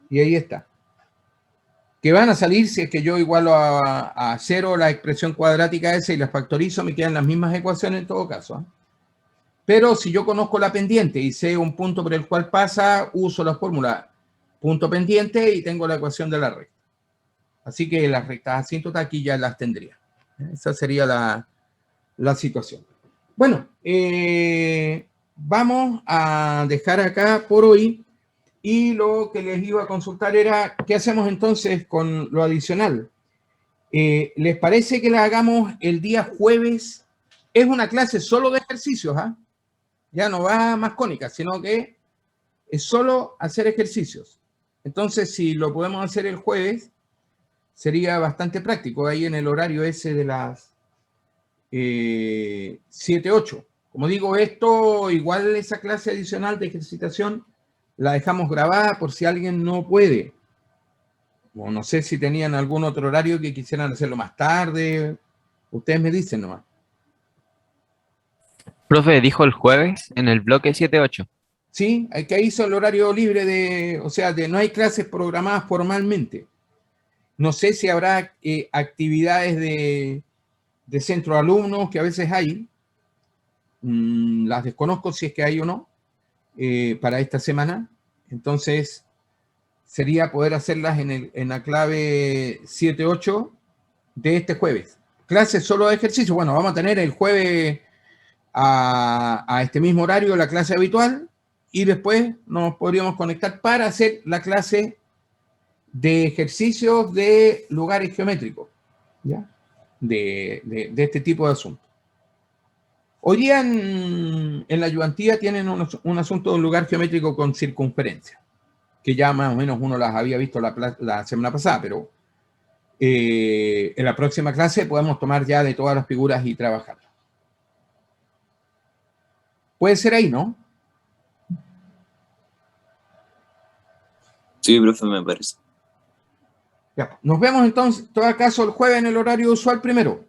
Y ahí está. Que van a salir si es que yo igualo a 0 la expresión cuadrática esa y la factorizo, me quedan las mismas ecuaciones en todo caso, ¿eh? Pero si yo conozco la pendiente y sé un punto por el cual pasa, uso la fórmula punto pendiente y tengo la ecuación de la recta. Así que las rectas asíntotas aquí ya las tendría. Esa sería la situación. Bueno, vamos a dejar acá por hoy. Y lo que les iba a consultar era, ¿qué hacemos entonces con lo adicional? ¿Les parece que la hagamos el día jueves? Es una clase solo de ejercicios, ¿ah? Ya no va más cónica, sino que es solo hacer ejercicios. Entonces, si lo podemos hacer el jueves, sería bastante práctico, ahí en el horario ese de las 7, 8. Como digo, esto, igual esa clase adicional de ejercitación, la dejamos grabada por si alguien no puede. O no sé si tenían algún otro horario que quisieran hacerlo más tarde. Ustedes me dicen nomás. Profe, dijo el jueves en el bloque 7-8. Sí, hay que hizo el horario libre de, o sea, de no hay clases programadas formalmente. No sé si habrá actividades de centro de alumnos, que a veces hay. Las desconozco si es que hay o no, para esta semana. Entonces, sería poder hacerlas en la clave 7-8 de este jueves. Clases solo de ejercicio. Bueno, vamos a tener el jueves a este mismo horario la clase habitual y después nos podríamos conectar para hacer la clase de ejercicios de lugares geométricos, ¿ya? De este tipo de asuntos. Hoy día en la ayudantía tienen un asunto de un lugar geométrico con circunferencia. que ya más o menos uno las había visto la semana pasada, pero en la próxima clase podemos tomar ya de todas las figuras y trabajarlas. Puede ser ahí, ¿no? Sí, profe, me parece. Ya, nos vemos entonces, en todo caso, el jueves en el horario usual primero.